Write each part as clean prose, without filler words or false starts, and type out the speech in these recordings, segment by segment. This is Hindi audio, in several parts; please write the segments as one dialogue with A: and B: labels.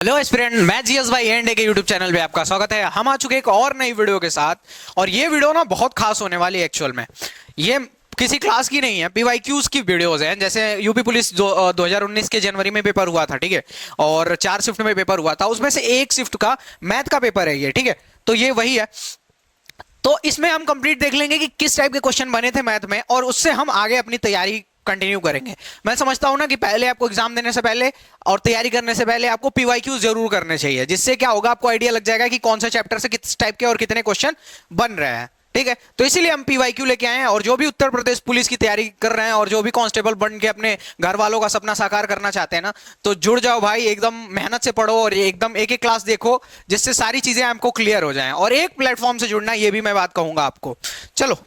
A: हेलो एस्पिरेंट, मैं जीएस भाई एंड के यूट्यूब चैनल पे आपका स्वागत है। हम आ चुके एक और नई वीडियो के साथ और ये वीडियो ना बहुत खास होने वाली है। एक्चुअल में ये किसी क्लास की नहीं है, पीवाईक्यूज की वीडियोस हैं। जैसे यूपी पुलिस जो 2019 के जनवरी में पेपर हुआ था, ठीक है, और 4 शिफ्ट में पेपर हुआ था, उसमें से एक शिफ्ट का मैथ का पेपर है ये, ठीक है। तो ये वही है। तो इसमें हम कंप्लीट देख लेंगे कि किस टाइप के क्वेश्चन बने थे मैथ में और उससे हम आगे अपनी तैयारी कंटिन्यू करेंगे। मैं समझता हूं ना कि पहले आपको एग्जाम देने से पहले और तैयारी करने से पहले आपको पीवाईक्यू जरूर करने चाहिए, जिससे क्या होगा, आपको आइडिया लग जाएगा कि कौन सा चैप्टर से किस टाइप के और कितने क्वेश्चन बन रहे हैं, ठीक है। तो इसीलिए हम पीवाईक्यू लेके आए हैं और जो भी उत्तर प्रदेश पुलिस की तैयारी कर रहे हैं और जो भी कांस्टेबल बन के अपने घर वालों का सपना साकार करना चाहते हैं ना, तो जुड़ जाओ भाई, एकदम मेहनत से पढ़ो और एकदम एक एक क्लास देखो, जिससे सारी चीजें आपको क्लियर हो जाएं। और एक प्लेटफॉर्म से जुड़ना, ये भी मैं बात कहूंगा आपको। चलो,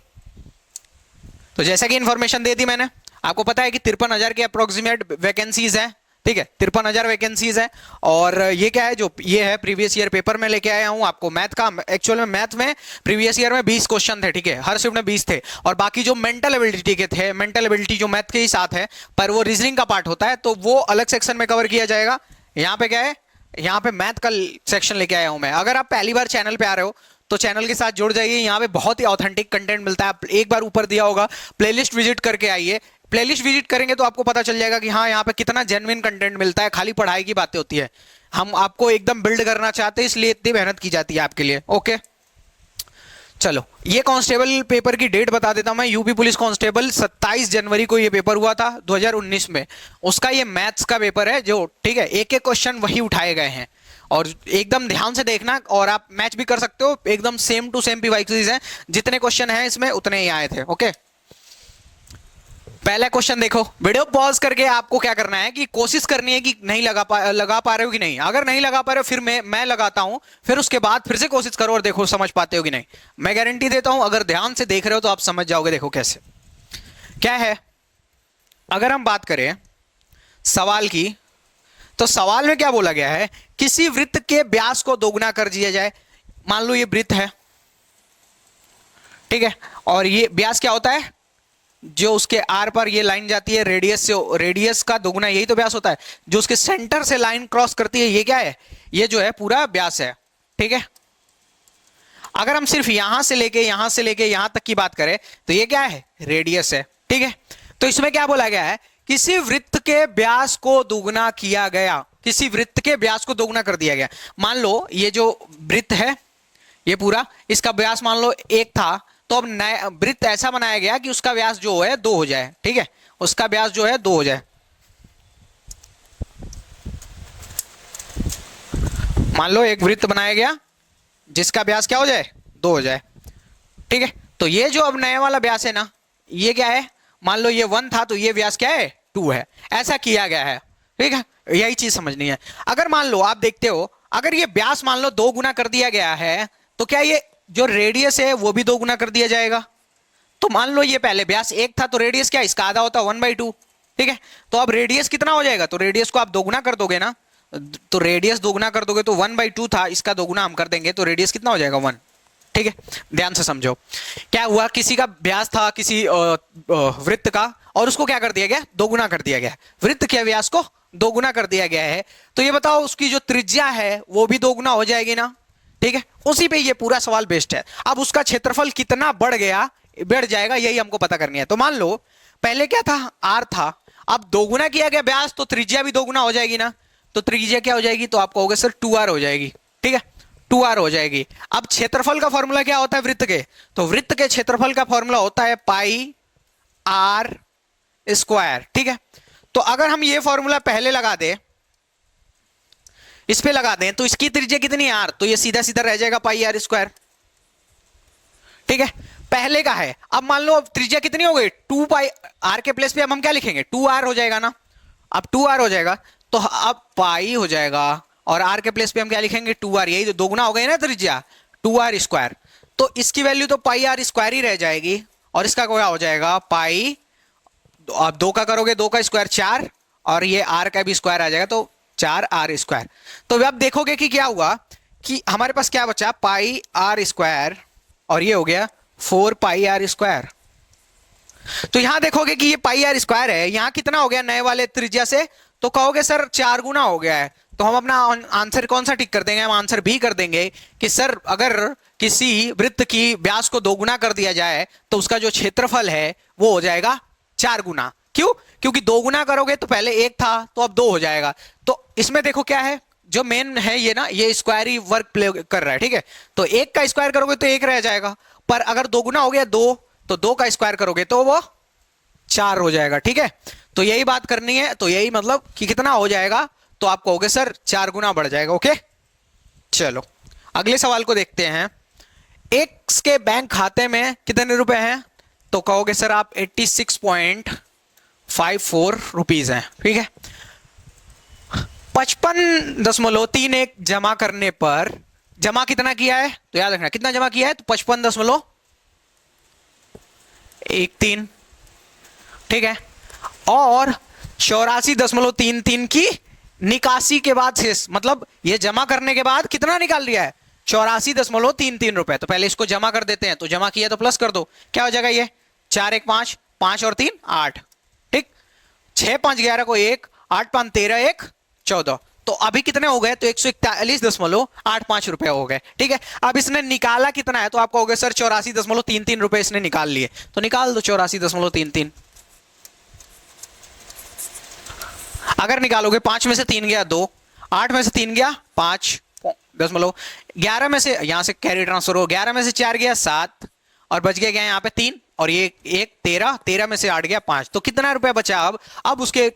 A: तो जैसा कि इंफॉर्मेशन दे दी मैंने, आपको पता है कि 53,000 की अप्रोक्सीमेट वैकेंसीज हैं, ठीक है, 53,000 वैकेंसीज है। और ये क्या है, जो ये है प्रीवियस ईयर पेपर में लेके आया हूं आपको मैथ का। एक्चुअल में मैथ में प्रीवियस ईयर में 20 क्वेश्चन थे, ठीक है, हर शिफ्ट में 20 थे। और बाकी जो मेंटल एबिलिटी के थे, मेंटल एबिलिटी जो मैथ के ही साथ है, पर वो रीजनिंग का पार्ट होता है, तो वो अलग सेक्शन में कवर किया जाएगा। यहाँ पे क्या है, यहाँ पे मैथ का सेक्शन लेके आया हूं मैं। अगर आप पहली बार चैनल पे आ रहे हो तो चैनल के साथ जुड़ जाइए, यहाँ पे बहुत ही ऑथेंटिक कंटेंट मिलता है। एक बार ऊपर दिया होगा, प्लेलिस्ट विजिट करके आइए। प्लेलिस्ट विजिट करेंगे तो आपको पता चल जाएगा कि हाँ, यहाँ पे कितना जेन्युइन कंटेंट मिलता है, खाली पढ़ाई की बातें होती है। हम आपको एकदम बिल्ड करना चाहते हैं, इसलिए इतनी मेहनत की जाती है आपके लिए। ओके, चलो, ये कांस्टेबल पेपर की डेट बता देता हूं मैं। यूपी पुलिस कांस्टेबल 27 जनवरी को ये पेपर हुआ था 2019 में। उसका ये मैथ्स का पेपर है, जो, ठीक है, एक एक क्वेश्चन वही उठाए गए हैं और एकदम ध्यान से देखना। और आप मैच भी कर सकते हो, एकदम सेम टू सेम पीवाईक्यूज हैं, जितने क्वेश्चन हैं इसमें उतने ही आए थे। ओके, पहला क्वेश्चन देखो। वीडियो पॉज करके आपको क्या करना है कि कोशिश करनी है कि नहीं लगा पा रहे हो कि नहीं। अगर नहीं लगा पा रहे हो, फिर मैं लगाता हूं, फिर उसके बाद फिर से कोशिश करो और देखो समझ पाते हो कि नहीं। मैं गारंटी देता हूं, अगर ध्यान से देख रहे हो तो आप समझ जाओगे। देखो कैसे क्या है। अगर हम बात करें सवाल की, तो सवाल में क्या बोला गया है, किसी वृत्त के व्यास को दोगुना कर दिया जाए। मान लो ये वृत्त है, ठीक है, और ये व्यास क्या होता है, जो उसके आर पर ये लाइन जाती है रेडियस से, रेडियस का दोगुना, यही तो व्यास होता है। जो उसके सेंटर से लाइन क्रॉस करती है, ये क्या है, ये जो है पूरा व्यास है, ठीक है। अगर हम सिर्फ यहां से लेके यहां तक की बात करें तो ये क्या है, रेडियस है, ठीक है। तो इसमें क्या बोला गया है, किसी वृत्त के व्यास को दोगुना किया गया, किसी वृत्त के व्यास को दोगुना कर दिया गया। मान लो ये जो वृत्त है, ये पूरा, इसका व्यास मान लो 1 था, तो अब नया वृत्त ऐसा बनाया गया कि उसका व्यास जो है 2 हो जाए, ठीक है, उसका व्यास जो है 2 हो जाए। मान लो एक वृत्त बनाया गया जिसका व्यास क्या हो जाए, 2 हो जाए, ठीक है। तो ये जो अब नया वाला व्यास है ना, ये क्या है, मान लो ये 1 था तो ये व्यास क्या है, 2 है। ऐसा किया गया है, ठीक है, यही चीज समझनी है। अगर मान लो आप देखते हो, अगर ये व्यास मान लो 2 गुना कर दिया गया है, तो क्या ये जो रेडियस है वो भी 2 गुना कर दिया जाएगा। तो मान लो ये पहले व्यास 1 था, तो रेडियस क्या, इसका आधा होता 1/2, ठीक है। तो अब रेडियस कितना हो जाएगा, तो रेडियस को आप दोगुना कर दोगे ना, तो रेडियस दोगुना कर दोगे तो 1/2 था, इसका दोगुना हम कर देंगे तो रेडियस कितना हो जाएगा, 1, ठीक है। ध्यान से समझो क्या हुआ, किसी का व्यास था किसी वृत्त का, और उसको क्या कर दिया गया, दोगुना कर दिया गया। वृत्त के व्यास को दोगुना कर दिया गया है, तो ये बताओ उसकी जो त्रिज्या है वो भी दोगुना हो जाएगी ना, ठीक है। उसी पे ये पूरा सवाल बेस्ड है। अब उसका क्षेत्रफल कितना बढ़ जाएगा, यही हमको पता करनी है। तो मान लो पहले क्या था, आर था, अब दोगुना किया गया व्यास, तो त्रिज्या भी दोगुना हो जाएगी ना। तो त्रिज्या क्या हो जाएगी, तो आप कहोगे सर 2r हो जाएगी, ठीक है, 2r हो जाएगी। अब क्षेत्रफल का फॉर्मूला क्या होता है वृत्त के, तो वृत्त के क्षेत्रफल का फॉर्मूला होता है पाई आर स्क्वायर, ठीक है। तो अगर हम ये फॉर्मूला पहले लगा दें, इस पे लगा दें, तो इसकी त्रिज्या कितनी है, आर, तो ये सीधा सीधा रह जाएगा पाई आर स्क्वायर, ठीक है, पहले का है। अब मान लो अब त्रिज्या कितनी हो गई, 2 पाई आर के प्लेस पे अब हम क्या लिखेंगे, 2r हो जाएगा ना। अब 2r हो जाएगा तो अब पाई हो जाएगा, और आर के प्लेस पे हम क्या लिखेंगे, 2r, यही तो दोगुना हो गई ना त्रिज्या, 2r स्क्वायर। तो इसकी वैल्यू तो पाई आर स्क्वायर ही रह जाएगी, और इसका क्या हो जाएगा, पाई, अब 2 का करोगे, 2 का स्क्वायर 4, और ये आर का भी स्क्वायर आ जाएगा, तो 4r स्क्वायर। तो अब देखोगे कि क्या हुआ, कि हमारे पास क्या बचा, पाई आर स्क्वायर, और ये हो गया 4 पाई आर स्क्वायर। तो यहां देखोगे कि ये पाई आर स्क्वायर है, यहां कितना हो गया नए वाले त्रिज्या से, तो कहोगे सर 4 गुना हो गया है, तो हम अपना आंसर कौन सा टिक कर देंगे? हम आंसर बी कर देंगे कि सर अगर किसी वृत्त की व्यास को 2 गुना कर दिया जाए तो उसका जो क्षेत्रफल है वो हो जाएगा 4 गुना। क्यों? क्योंकि 2 गुना करोगे तो पहले 1 था तो अब 2 हो जाएगा। तो इसमें देखो क्या है, जो मेन है ये ना, ये स्क्वायर ही वर्क प्ले कर रहा है, ठीक है। तो 1 का स्क्वायर करोगे तो 1 रह जाएगा, पर अगर 2 गुना हो गया 2, तो 2 का स्क्वायर करोगे तो वो 4 हो जाएगा, ठीक है। तो यही बात करनी है, तो यही मतलब कि कितना हो जाएगा, तो आप कहोगे सर 4 गुना बढ़ जाएगा। ओके, चलो अगले सवाल को देखते हैं। एक्स के बैंक खाते में कितने रुपए हैं? तो कहोगे सर आप 86.54 रुपीज हैं, ठीक है। 55.31 जमा करने पर, जमा कितना किया है तो याद रखना कितना जमा किया है, तो 55.13, ठीक है। और 84.33 की निकासी के बाद शेष, मतलब ये जमा करने के बाद कितना निकाल लिया है, 84.33 रुपए। तो पहले इसको जमा कर देते हैं, तो जमा किया तो प्लस कर दो, क्या हो जाएगा ये 4 1 5, 5 और 3 8, ठीक। 6 5 11 को 1, 8 5 13, 1 14, तो अभी कितने हो गए, तो 141.85 रुपए हो गए, ठीक है। अब इसने निकाला कितना है, तो आप कहोगे सर 84.33 रुपए इसने निकाल लिए, तो निकाल दो 84.33। अगर निकालोगे 5 में से 3 गया 2, 8 में से 3 गया 5, 11 में से यहां से कैरी ट्रांसफर हो, 11 में से 4 गया 7, और बच गया यहाँ पे 3, और ये 1 13, 13 में से 8 गया 5, तो कितना रुपया बचा अब उसके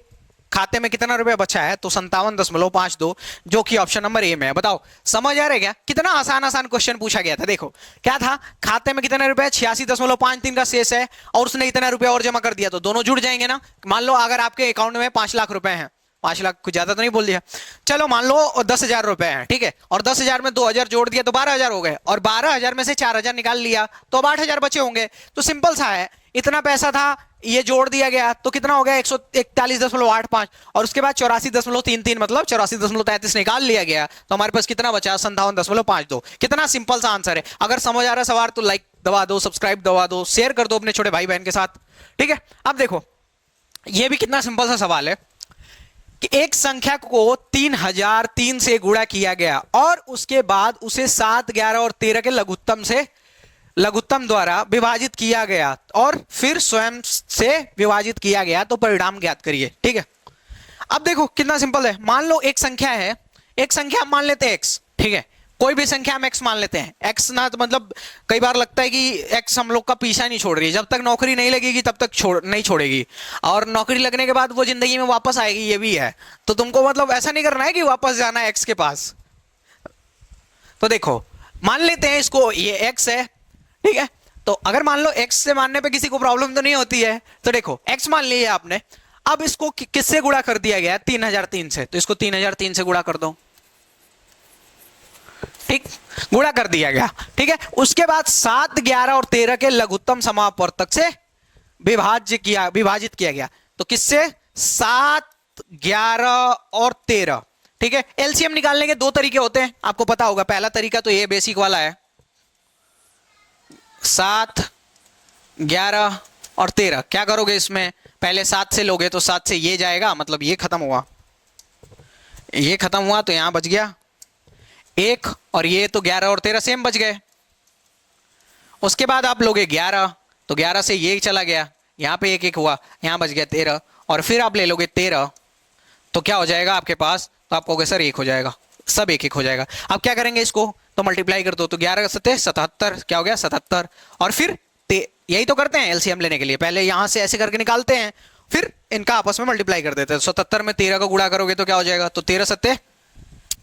A: खाते में कितना रुपया बचा है, तो 57.52, जो कि ऑप्शन नंबर ए में है। बताओ समझ आ रहा है क्या? कितना आसान आसान क्वेश्चन पूछा गया था। देखो क्या था, खाते में कितने रुपए, 86.53 का शेष है, और उसने इतना रुपया और जमा कर दिया, तो दोनों जुड़ जाएंगे ना। मान लो अगर आपके अकाउंट में 5 लाख रुपए हैं, 5 लाख कुछ ज्यादा तो नहीं बोल दिया, चलो मान लो 10,000 रुपए हैं, ठीक है, और 10,000 में 2,000 जोड़ दिया तो 12,000 हो गए, और 12,000 में से 4,000 निकाल लिया तो अब 8,000 बचे होंगे। तो सिंपल सा है, इतना पैसा था, ये जोड़ दिया गया तो कितना हो गया 141.85, और उसके बाद 84.33 मतलब 84.33 निकाल लिया गया, तो हमारे पास कितना बचा 57.52। कितना सिंपल सा आंसर है। अगर समझ आ रहा सवाल तो लाइक दबा दो, सब्सक्राइब दबा दो, शेयर कर दो अपने छोटे भाई बहन के साथ, ठीक है। अब देखो ये भी कितना सिंपल सा सवाल है कि एक संख्या को 3003 से गुणा किया गया और उसके बाद उसे 7 11 और 13 के लघुत्तम द्वारा विभाजित किया गया और फिर स्वयं से विभाजित किया गया, तो परिणाम ज्ञात करिए, ठीक है। अब देखो कितना सिंपल है। मान लो एक संख्या है, एक संख्या मान लेते हैं x, ठीक है, कोई भी संख्या हम x मान लेते हैं। x ना तो मतलब कई बार लगता है कि x हम लोग का पीछा नहीं छोड़ रही है, जब तक नौकरी नहीं लगेगी तब तक नहीं छोड़ेगी, और नौकरी लगने के बाद वो जिंदगी में वापस आएगी, ये भी है। तो तुमको मतलब ऐसा नहीं करना है कि वापस जाना है x के पास। तो देखो मान लेते हैं इसको, ये x है, ठीक है। तो अगर मान लो x से मानने पे किसी को प्रॉब्लम तो नहीं होती है, तो देखो x मान लिया आपने, अब इसको किससे गुणा कर दिया गया 3003 से, तो इसको 3003 से गुणा कर दो, ठीक, गुणा कर दिया गया, ठीक है। उसके बाद 7 11 और 13 के लघुत्तम समापवर्तक से विभाजित किया गया, तो किससे 7 11 और 13, ठीक है। एलसीएम निकालने के 2 तरीके होते हैं, आपको पता होगा। पहला तरीका तो ये बेसिक वाला है, 7 11 और 13, क्या करोगे इसमें, पहले 7 से लोगे तो 7 से ये जाएगा, मतलब ये खत्म हुआ, ये खत्म हुआ तो यहां बच गया 1, और ये तो 11 और 13 सेम बच गए। उसके बाद आप लोगे 11, तो 11 से ये चला गया, यहां पे 1 1 हुआ, यहां बच गया 13, और फिर आप ले लोगे 13, तो क्या हो जाएगा आपके पास, तो आप कहोगे सर 1 हो जाएगा, सब 1 1 हो जाएगा। अब क्या करेंगे इसको, तो मल्टीप्लाई कर दो, तो 11 7 77, क्या हो गया 77, और फिर यही तो करते हैं एलसीएम लेने के लिए, पहले यहां से ऐसे करके निकालते हैं, फिर इनका आपस में मल्टीप्लाई कर देते हैं। 77 में 13 को गुणा करोगे तो क्या हो जाएगा, तो 13 7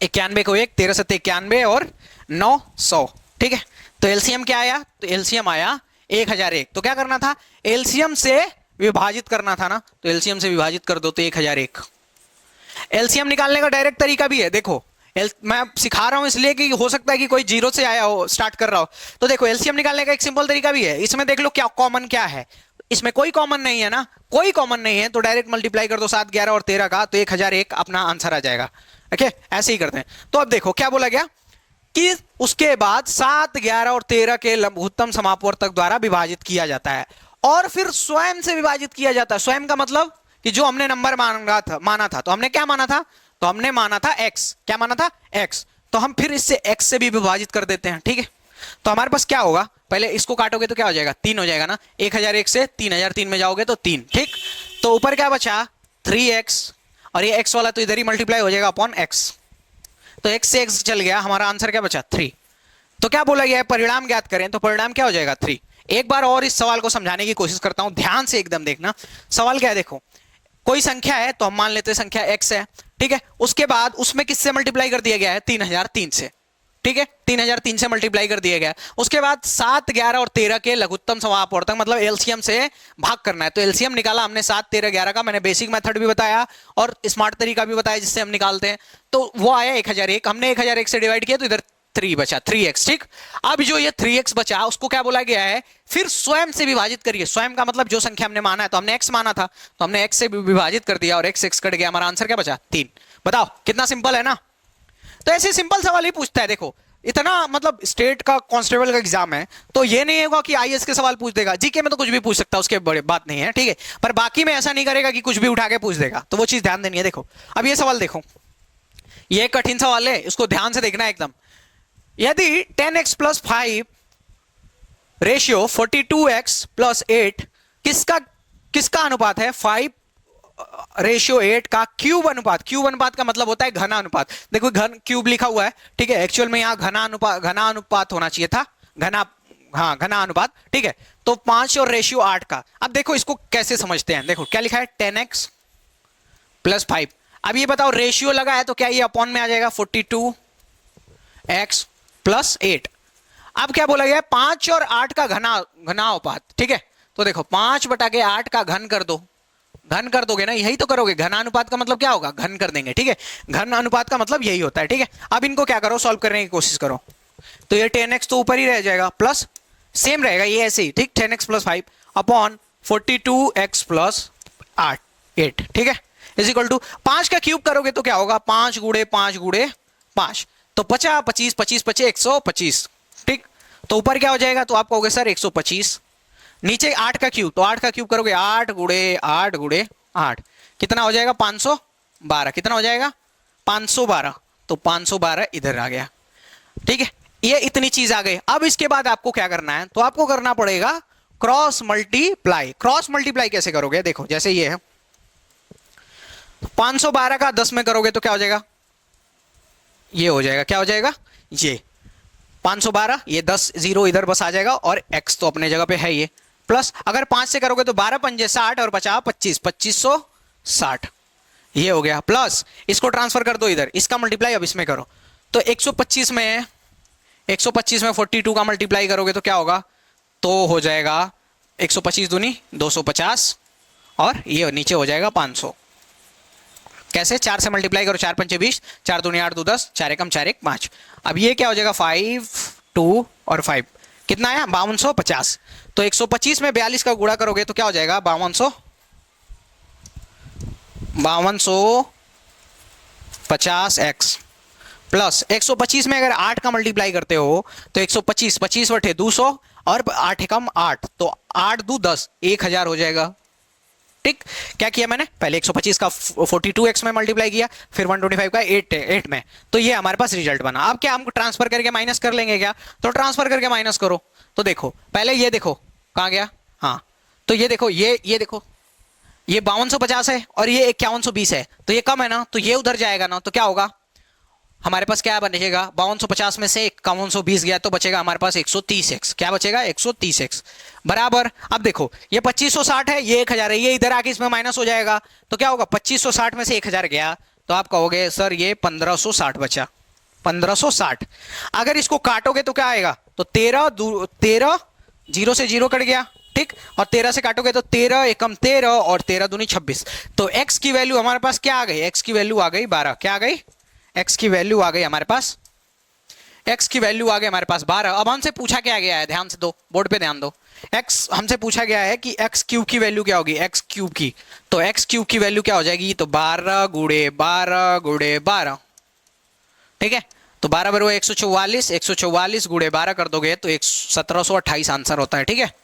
A: 91 को 1, 13 7 91 और 9 100, ठीक है। तो एलसीएम क्या आया, तो एलसीएम आया 1001। तो क्या करना था, एलसीएम से विभाजित करना था ना, तो एलसीएम से विभाजित कर दो तो 1001। एलसीएम निकालने का डायरेक्ट तरीका भी है, देखो मैं सिखा रहा हूं इसलिए कि हो सकता है कि कोई जीरो से आया हो, स्टार्ट कर रहा हो। तो देखो एलसीएम निकालने का एक सिंपल तरीका भी है, इसमें देख लो क्या कॉमन क्या है, इसमें कोई कॉमन नहीं है ना, कोई कॉमन नहीं है, तो डायरेक्ट मल्टीप्लाई कर दो 7 11 और 13 का, तो 1001 अपना आंसर आ जाएगा। ओके, ऐसे ही करते हैं। तो अब देखो क्या बोला गया कि उसके बाद 7 11 और 13 के लघुत्तम समापवर्तक द्वारा विभाजित किया जाता है और फिर स्वयं से विभाजित किया जाता है। स्वयं का मतलब कि जो हमने नंबर माना था, तो हमने क्या माना था, तो तो हमने माना था x, क्या माना था x, तो हम फिर इससे x से भी विभाजित कर देते हैं, ठीक है। तो हमारे पास क्या होगा, पहले इसको काटोगे तो क्या हो जाएगा, 3 हो जाएगा ना, 1001 से 3003 में जाओगे तो 3, ठीक। तो ऊपर क्या बचा 3x, और ये x वाला तो इधर ही मल्टीप्लाई हो जाएगा अपॉन x, तो x से x चल गया, हमारा आंसर क्या बचा 3। तो क्या बोला गया है, परिणाम ज्ञात करें, तो परिणाम क्या हो जाएगा 3। एक बार और इस सवाल को समझाने की कोशिश करता हूं, ध्यान से एकदम देखना। सवाल क्या है, देखो कोई संख्या है तो हम मान लेते हैं संख्या x है, ठीक है। उसके बाद उसमें किससे मल्टीप्लाई कर दिया गया है, 3003 से, ठीक है, 3003 से मल्टीप्लाई कर दिया गया। उसके बाद 7, 11 और 13 के लघुत्तम समापवर्तक मतलब एलसीएम से भाग करना है। तो एलसीएम निकाला हमने 7, 13, 11 का, मैंने बेसिक मेथड भी बताया और स्मार्ट तरीका भी बताया जिससे हम निकालते हैं। तो वो आया 1001, हमने 1001 से डिवाइड किया तो इधर 3 बचा, 3x, ठीक। अब जो ये 3x बचा उसको क्या बोला गया है, फिर स्वयं से विभाजित करिए। स्वयं का मतलब जो संख्या हमने माना है, तो हमने x माना था तो हमने x से विभाजित कर दिया और x कट गया, हमारा आंसर क्या बचा 3। बताओ कितना सिंपल है ना। तो ऐसे सिंपल सवाल ही पूछता है, देखो इतना मतलब स्टेट का कांस्टेबल का एग्जाम है तो ये नहीं होगा कि आईएएस के सवाल पूछ देगा, जीके में तो कुछ भी पूछ सकता है, उसके बड़े बात नहीं है, ठीक है। पर बाकी में ऐसा नहीं करेगा कि कुछ भी उठा के पूछ देगा, तो वो चीज ध्यान देनी है। देखो अब ये सवाल देखो, ये कठिन सवाल है, इसको ध्यान से देखना है एकदम। यदि 10x plus 5 ratio 42x plus 8 किसका अनुपात है, 5 रेशियो 8 का क्यूब अनुपात। क्यूब अनुपात का मतलब होता है घना अनुपात। देखो घन क्यूब लिखा हुआ है, ठीक है, एक्चुअल में यहां घना अनुपात होना चाहिए था, घना अनुपात, ठीक है। तो 5 और रेशियो 8 का। अब देखो इसको कैसे समझते हैं, देखो क्या लिखा है 10x प्लस 5। अब ये बताओ रेशियो लगा है तो क्या ये अपॉन में आ जाएगा 42x प्लस 8। अब क्या बोला गया है 5 और 8 का घना अनुपात, ठीक है। तो देखो 5 बटा के 8 का घन कर दो, घन कर दोगे ना, यही तो करोगे। घन अनुपात का मतलब क्या होगा, घन कर देंगे, ठीक है। घन अनुपात का मतलब यही होता है, ठीक है। अब इनको क्या करो, सॉल्व करने की कोशिश करो। तो ये 10x तो ऊपर ही रह जाएगा, प्लस सेम रहेगा ये ऐसे ही, ठीक, 10x plus 5 upon 42x plus 8, ठीक है, इज इक्वल टू 5 का क्यूब करोगे तो क्या होगा, 5 गुड़े 5 गुड़े 5, तो 50, 25, 25 पचे 125, ठीक। तो ऊपर क्या हो जाएगा, तो आप कहोगे सर 125, नीचे 8 का क्यूब, तो 8 का क्यूब करोगे 8 गुड़े 8 गुड़े 8, कितना हो जाएगा 512, कितना हो जाएगा 512, तो 512 इधर आ गया, ठीक है। ये इतनी चीज आ गई। अब इसके बाद आपको क्या करना है, तो आपको करना पड़ेगा क्रॉस मल्टीप्लाई। क्रॉस मल्टीप्लाई कैसे करोगे, देखो जैसे ये है 512 का 10 में करोगे तो क्या हो जाएगा, ये हो जाएगा, क्या हो जाएगा, ये 512, ये 10 जीरो इधर बस आ जाएगा और x तो अपने जगह पे है ये, प्लस अगर 5 से करोगे तो 12 पंजे 60 और 50 25, 2560, ये हो गया, प्लस इसको ट्रांसफर कर दो इधर, इसका मल्टीप्लाई अब इसमें करो। तो 125 में 42 का मल्टीप्लाई करोगे तो क्या होगा, तो हो जाएगा 125 दूनी 250 और ये नीचे हो जाएगा 500। कैसे, 4 से मल्टीप्लाई करो, 4 पंचे 20, 4 दूनी 8 2 10, 4 एकम 4 1 5। अब ये क्या हो जाएगा 5 2 और 5 कितना आया 5250। तो 125 में 42 का गुणा करोगे तो क्या हो जाएगा 5250x प्लस 125 में अगर 8 का मल्टीप्लाई करते हो तो 125 25 बटे 200 और 8 एकम 8, तो 8 2 10, 1000 हो जाएगा, ठीक। क्या किया मैंने, पहले 125 का 42x में मल्टीप्लाई किया, फिर 125 का 8 में, तो ये हमारे पास रिजल्ट बना। अब क्या हम ट्रांसफर करके माइनस कर लेंगे क्या, तो ट्रांसफर करके माइनस करो। तो देखो पहले ये देखो कहां गया, हाँ, तो ये देखो ये देखो ये 5250 है और ये 5120 है, तो ये कम है ना, तो ये उधर जाएगा ना, तो क्या होगा हमारे पास, क्या बचेगा 5250 में से 5120 गया तो बचेगा हमारे पास 130x, क्या बचेगा 130x बराबर। अब देखो ये 2560 है, ये 1000 है, ये इधर आके इसमें माइनस हो जाएगा, तो क्या होगा 2560 में से 1000 गया तो आप कहोगे सर ये 1560 बचा, 1560। अगर इसको काटोगे तो क्या आएगा, तो 13 जीरो से जीरो कट गया, ठीक, और 13 से काटोगे तो 13 एकम 13 और 13 दूनी 26, तो x की वैल्यू हमारे पास क्या आ गई, x की वैल्यू आ गई 12, क्या आ गई, x की वैल्यू आ गई हमारे पास, x की वैल्यू आ गई हमारे पास 12। अब हमसे पूछा क्या गया है, ध्यान से दो, बोर्ड पे ध्यान दो, x हमसे पूछा गया है कि x क्यूब की वैल्यू क्या होगी, x क्यूब की, तो x क्यूब की वैल्यू क्या हो जाएगी, तो 12 गुड़े 12 गुड़े 12, ठीक है। तो 12 बराबर 144, 144 गुड़े 12 कर दोगे तो 1728 आंसर होता है, ठीक है।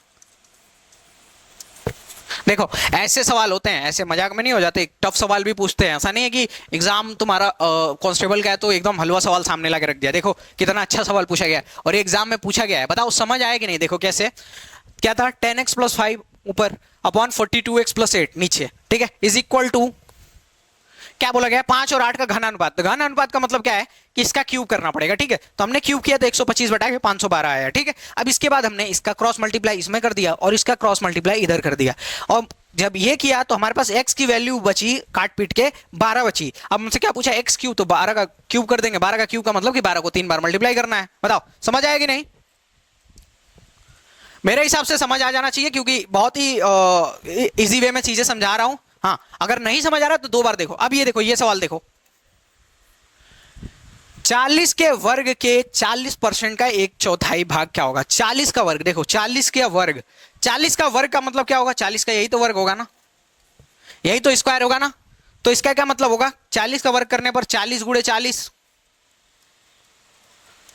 A: देखो ऐसे सवाल होते हैं, ऐसे मजाक में नहीं हो जाते, टफ सवाल भी पूछते हैं। ऐसा नहीं है कि एग्जाम तुम्हारा कांस्टेबल का है तो एकदम हलवा सवाल सामने ला के रख दिया। देखो कितना अच्छा सवाल पूछा गया है और ये एग्जाम में पूछा गया है। बताओ समझ आया कि नहीं? देखो कैसे, क्या था, 10x प्लस 5 ऊपर अपॉन 42x प्लस 8 नीचे, ठीक है, इज इक्वल टू क्या बोला गया, 5 और 8 का घन अनुपात। तो घन अनुपात का मतलब क्या है कि इसका क्यूब करना पड़ेगा, ठीक है। तो हमने क्यूब किया तो 125 बटा के 512 आया, ठीक है। अब इसके बाद हमने इसका क्रॉस मल्टीप्लाई इसमें कर दिया और इसका क्रॉस मल्टीप्लाई इधर कर दिया, और जब ये किया तो हमारे पास x की वैल्यू बची काट पीट के 12 बची। अब हमसे क्या पूछा, x क्यूब, तो 12 का क्यूब कर देंगे। 12 का क्यूब का मतलब कि 12 को 3 बार मल्टीप्लाई करना है। बताओ समझ आएगी नहीं? मेरे हिसाब से समझ आ जाना चाहिए, क्योंकि बहुत ही इजी वे में चीजें समझा रहा हूं। हाँ, अगर नहीं समझ आ रहा तो 2 बार देखो। अब ये देखो, ये सवाल देखो, 40 के वर्ग के 40% का 1/4 भाग क्या होगा? 40 का वर्ग, देखो 40 का वर्ग, 40 का वर्ग का मतलब क्या होगा? 40 का यही तो वर्ग होगा ना, यही तो स्क्वायर होगा ना। तो इसका क्या मतलब होगा? 40 का वर्ग करने पर 40 गुणे 40,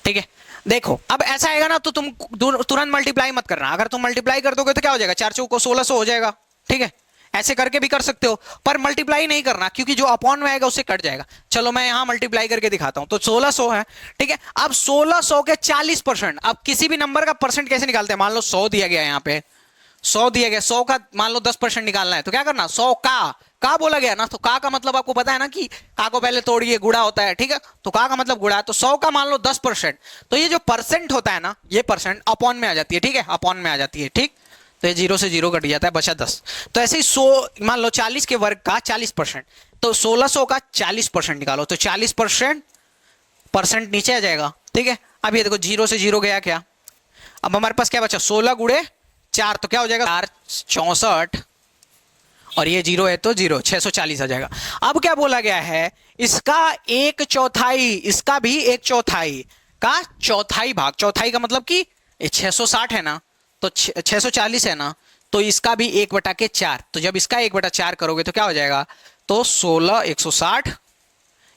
A: ठीक है। देखो अब ऐसा आएगा ना तो तुम तुरंत मल्टीप्लाई मत करना। अगर तुम मल्टीप्लाई कर दोगे तो क्या हो जाएगा, 4 चौको 1600 हो जाएगा, ठीक है। ऐसे करके भी कर सकते हो, पर मल्टीप्लाई नहीं करना, क्योंकि जो अपॉन में आएगा उससे कट जाएगा। चलो मैं यहां मल्टीप्लाई करके दिखाता हूं। तो 1600 है, ठीक है। अब 1600 के 40%, अब किसी भी नंबर का परसेंट कैसे निकालते हैं? मान लो 100 दिया गया, यहाँ पे 100 दिया गया, 100 का मान लो 10% निकालना है, तो क्या करना, 100 का बोला गया ना, तो का मतलब आपको पता है ना कि का को पहले तोड़िए, गुणा होता है, ठीक है। तो का मतलब गुणा है, तो 100 का मान लो 10%, तो ये जो परसेंट होता है ना, ये परसेंट अपॉन में आ जाती है, ठीक है, अपॉन में आ जाती है, ठीक। तो ये 0 से 0 कट जाता है, बचा 10। तो ऐसे ही 100 मान लो 40 के वर्ग का 40%, तो 1600 का 40% निकालो, तो 40% नीचे आ जाएगा, ठीक है। अब ये देखो 0 से 0 गया क्या, अब हमारे पास क्या बचा, 16 गुणे 4, तो क्या हो जाएगा 4 64, और ये 0 है तो 0, 640 आ जाएगा। अब क्या बोला गया है, इसका 1/4, इसका भी 1/4 का चौथाई भाग, चौथाई का मतलब कि 660 है ना, तो 640 है ना, तो इसका भी 1/4। तो जब इसका 1/4 करोगे तो क्या हो जाएगा, तो 16 160,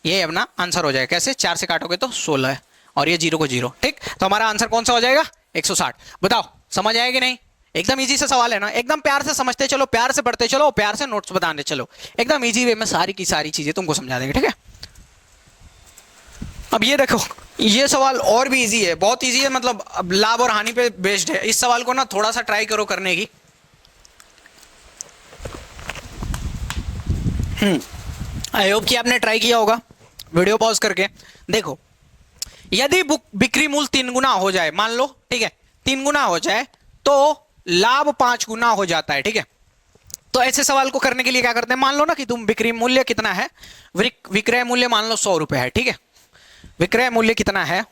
A: ये अपना आंसर हो जाएगा। कैसे, 4 से काटोगे तो 16 है, और ये 0 को 0, ठीक। तो हमारा आंसर कौन सा हो जाएगा, 160। बताओ समझ आएगी नहीं? एकदम इजी सा सवाल है ना, एकदम प्यार से समझते चलो, प्यार से पढ़ते चलो, प्यार से नोट्स बताने चलो, एकदम इजी वे में सारी की सारी चीजें तुमको समझा देंगे, ठीक है। अब ये देखो, ये सवाल और भी इजी है, बहुत इजी है, मतलब अब लाभ और हानि पे बेस्ड है। इस सवाल को ना थोड़ा सा ट्राई करो करने की। आई होप कि आपने ट्राई किया होगा। वीडियो पॉज करके देखो, यदि बिक्री मूल्य 3 गुना हो जाए, मान लो, ठीक है, 3 गुना हो जाए तो लाभ 5 गुना हो जाता है, ठीक है। तो ऐसे सवाल को करने के लिए क्या करते हैं, मान लो ना कि तुम बिक्री मूल्य कितना है, विक्रय मूल्य मान लो 100 रुपए है, ठीक है। विक्रय मूल्य कितना है,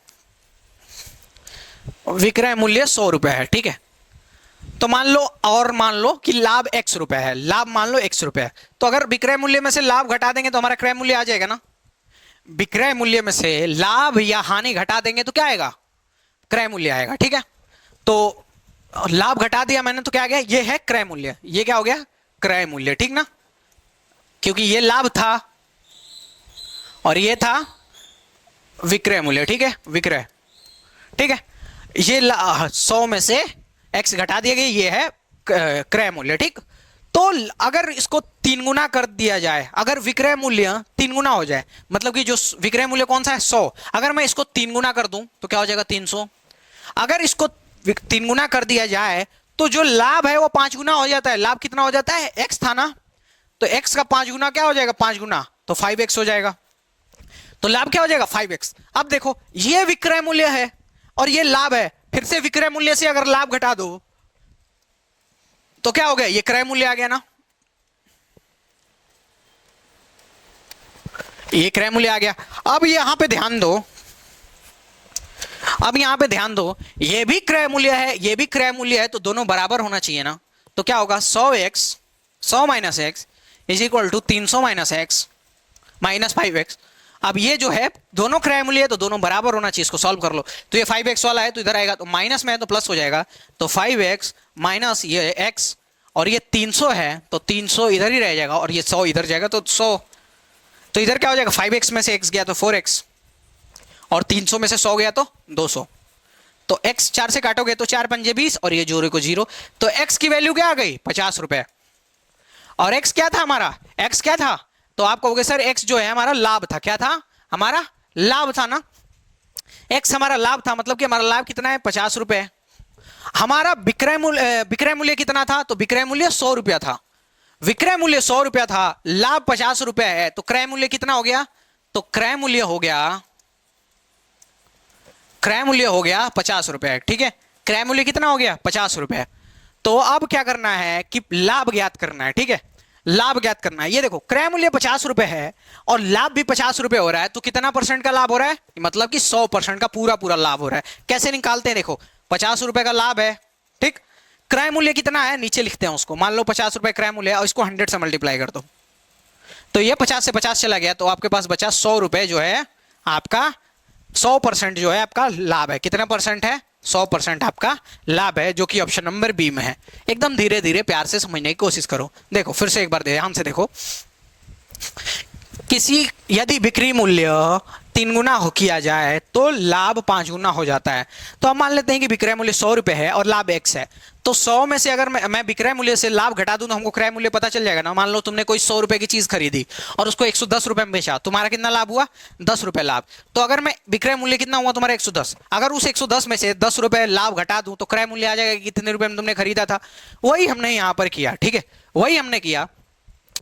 A: विक्रय मूल्य 100 रुपए है, ठीक है। तो मान लो कि लाभ x रुपए है, लाभ मान लो x रुपए है, तो अगर विक्रय मूल्य में से लाभ घटा देंगे तो हमारा क्रय मूल्य आ जाएगा ना। विक्रय मूल्य में से लाभ या हानि घटा देंगे तो क्या आएगा, क्रय मूल्य आएगा, ठीक है। तो लाभ घटा दिया मैंने तो क्या आ गया, ये है क्रय मूल्य, ये क्या हो गया, क्रय मूल्य, ठीक ना, क्योंकि ये लाभ था और ये था विक्रय मूल्य, ठीक है, विक्रय, ठीक है। ये 100 में से x घटा दिया गया, ये है क्रय मूल्य, ठीक। तो अगर इसको 3 गुना कर दिया जाए, अगर विक्रय मूल्य 3 गुना हो जाए, मतलब कि जो विक्रय मूल्य कौन सा है 100, अगर मैं इसको 3 गुना कर दूं तो क्या हो जाएगा 300। अगर इसको 3 गुना कर दिया जाए तो जो लाभ है वो 5 गुना हो जाता है। लाभ कितना हो जाता है, x था ना, तो x का 5 गुना क्या हो जाएगा, 5 गुना तो 5x हो जाएगा। तो लाभ क्या हो जाएगा 5x। अब देखो ये विक्रय मूल्य है और ये लाभ है, फिर से विक्रय मूल्य से अगर लाभ घटा दो तो क्या हो गया, ये क्रय मूल्य आ गया ना, ये क्रय मूल्य आ गया। अब यहां पे ध्यान दो, अब यहां पे ध्यान दो, ये भी क्रय मूल्य है, ये भी क्रय मूल्य है, तो दोनों बराबर होना चाहिए ना। तो क्या होगा 100 minus x is equal to 300 minus x minus 5x। अब ये जो है दोनों क्रय मूल्य है तो दोनों बराबर होना चाहिए, इसको सॉल्व कर लो। तो ये 5x वाला है तो इधर आएगा, तो माइनस में है तो प्लस हो जाएगा, तो 5x माइनस ये x, और ये 300 है तो 300 इधर ही रह जाएगा, और ये 100 इधर जाएगा तो 100, तो इधर क्या हो जाएगा 5x में से x गया तो 4x, और 300 में से 100 गया तो 200। तो x 4 से काटोगे तो 4 पंजे 20, और ये जोड़े को 0, तो x की वैल्यू क्या आ गई 50 रुपए। और x क्या था हमारा, x क्या था, तो आप कहोगे सर x जो है हमारा लाभ था, क्या था हमारा लाभ था ना, x हमारा लाभ था, मतलब कि हमारा लाभ कितना है 50 रुपए। हमारा विक्रय मूल्य कितना था, तो विक्रय मूल्य 100 रुपया था, विक्रय मूल्य 100 रुपया था, लाभ 50 रुपया है, तो क्रय मूल्य कितना हो गया, तो क्रय मूल्य हो गया, क्रय मूल्य हो गया 50 रुपए, ठीक है, क्रय मूल्य कितना हो गया 50 रुपए। तो अब क्या करना है कि लाभ ज्ञात करना है, ठीक है, लाभ ज्ञात करना है। ये देखो क्रय मूल्य 50 रुपए है और लाभ भी 50 रुपए हो रहा है, तो कितना परसेंट का लाभ हो रहा है, मतलब कि 100% का पूरा पूरा लाभ हो रहा है। कैसे निकालते हैं, देखो 50 रुपए का लाभ है, ठीक, क्रय मूल्य कितना है नीचे लिखते हैं उसको, मान लो 50 रुपए क्रय मूल्य है और इसको 100 से मल्टीप्लाई कर दो, तो ये 50 से 50 चला गया, तो आपके पास बचा 100 रुपए जो है आपका 100% जो है आपका लाभ है। कितना परसेंट है, 100% आपका लाभ है, जो कि ऑप्शन नंबर बी में है। एकदम धीरे धीरे प्यार से समझने की कोशिश करो। देखो फिर से एक बार ध्यान से देखो, किसी यदि बिक्री मूल्य 3 गुना हो किया जाए तो लाभ 5 गुना हो जाता है। तो हम मान लेते हैं कि विक्रय मूल्य 100 रुपए है और लाभ x है, तो 100 में से अगर मैं विक्रय मूल्य से लाभ घटा दूं तो हमको क्रय मूल्य पता चल जाएगा ना। मान लो तुमने कोई 100 रुपए की चीज खरीदी और उसको 110 रुपए में बेचा, तुम्हारा कितना लाभ हुआ 10 रुपए लाभ। तो अगर मैं विक्रय मूल्य कितना हुआ तुम्हारा 110, अगर उस 110 में से 10 रुपए लाभ घटा दूं तो क्रय मूल्य आ जाएगा कि कितने रुपए में तुमने खरीदा था। वही हमने यहां पर किया, ठीक है, वही हमने किया।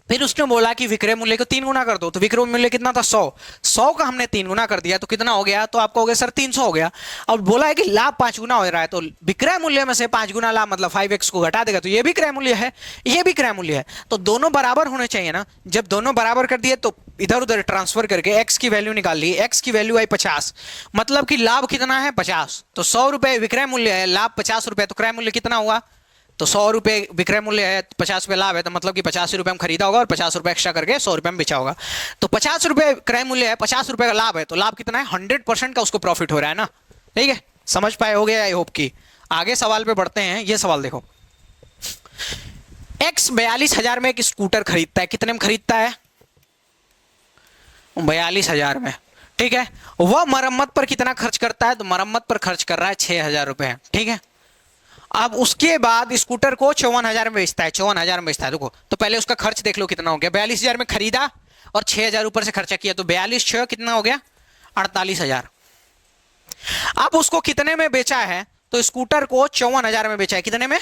A: फिर उसने बोला कि विक्रय मूल्य को 3 गुना कर दो, तो विक्रय मूल्य कितना था 100 का हमने 3 गुना कर दिया, तो कितना हो गया, तो आपको हो गया सर 300 हो गया। अब बोला है कि लाभ 5 गुना हो रहा है, तो विक्रय मूल्य में से 5 गुना लाभ मतलब 5x को घटा देगा, तो ये भी क्रय मूल्य है, ये भी क्रय मूल्य है, तो दोनों बराबर होने चाहिए ना। जब दोनों बराबर कर दिए तो इधर उधर ट्रांसफर करके x की वैल्यू निकाल ली, x की वैल्यू आई 50, मतलब कि लाभ कितना है 50, तो 100 रुपए विक्रय मूल्य है, लाभ 50 रुपए, तो क्रय मूल्य कितना हुआ, तो 100 रुपए विक्रय मूल्य है, 50 रुपए लाभ है, तो मतलब कि 85 रुपए में खरीदा होगा और 50 रुपए एक्स्ट्रा करके 100 रुपए में बेचा होगा। तो 50 रुपए क्रय मूल्य है, 50 रुपए का लाभ है, तो लाभ कितना है 100% का उसको प्रॉफिट हो रहा है ना, ठीक है, समझ पाए होगे आई होप की। आगे सवाल पे बढ़ते हैं। ये सवाल देखो, एक्स 42,000 में एक स्कूटर खरीदता है, कितने में खरीदता है 42,000 में, ठीक है, वह मरम्मत पर कितना खर्च करता है, तो मरम्मत पर खर्च कर रहा है 6,000 रुपए, ठीक है। अब उसके बाद स्कूटर को 54,000 में बेचता है, 54,000 में बेचता है। देखो तो पहले उसका खर्च देख लो कितना हो गया, 42,000 में खरीदा और 6,000 ऊपर से खर्चा किया, तो 42 6 कितना हो गया 48,000। अब उसको कितने में बेचा है, तो स्कूटर को 54,000 में बेचा है, कितने में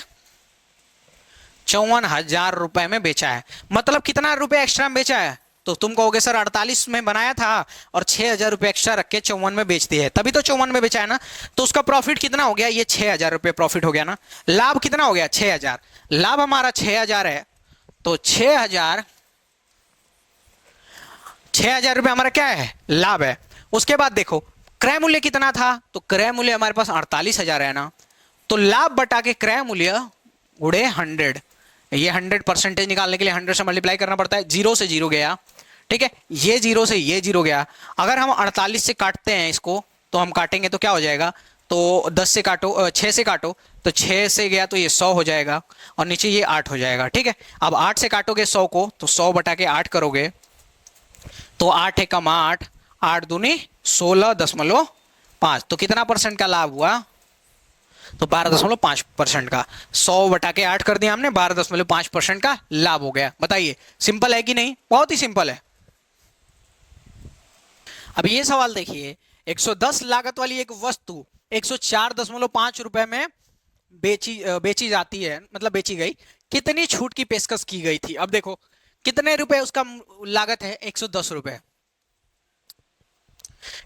A: 54,000 रुपए में बेचा है, मतलब कितना रुपए एक्स्ट्रा में बेचा है, तो तुम कहोगे सर 48 में बनाया था और 6,000 रुपए एक्स्ट्रा रख के 54 में बेच दिए, तभी तो 54 में बेचा है ना। तो उसका प्रॉफिट कितना हो गया, ये 6,000 रुपए प्रॉफिट हो गया ना। लाभ कितना हो गया 6,000, लाभ हमारा 6,000 है, तो 6,000 रुपए हमारा क्या है लाभ है। उसके बाद देखो क्रय मूल्य कितना था, तो क्रय मूल्य हमारे पास 48,000 है ना, तो लाभ बटा के क्रय मूल्य गुणे 100, ये 100% निकालने के लिए 100 से मल्टीप्लाई करना पड़ता है, 0 से 0 गया, ठीक है, ये 0 से ये 0 गया। अगर हम 48 से काटते हैं इसको, तो हम काटेंगे तो क्या हो जाएगा, तो 10 से काटो 6 से काटो, तो 6 से गया तो ये 100 हो जाएगा और नीचे ये 8 हो जाएगा, ठीक है। अब 8 से काटोगे 100 को, तो 100 बटा के 8 करोगे, तो 8 है कम 8, 8 दूनी 16.5, तो कितना परसेंट का लाभ हुआ, तो 12.5% का। 100 बटा के 8 कर दिया हमने, 12.5% का लाभ हो गया। बताइए सिंपल है कि नहीं, बहुत ही सिंपल है। अब ये सवाल देखिए, 110 लागत वाली एक वस्तु 104.5 रुपए में बेची जाती है, मतलब बेची गई, कितनी छूट की पेशकश की गई थी। अब देखो कितने रुपए उसका लागत है 110 रुपए,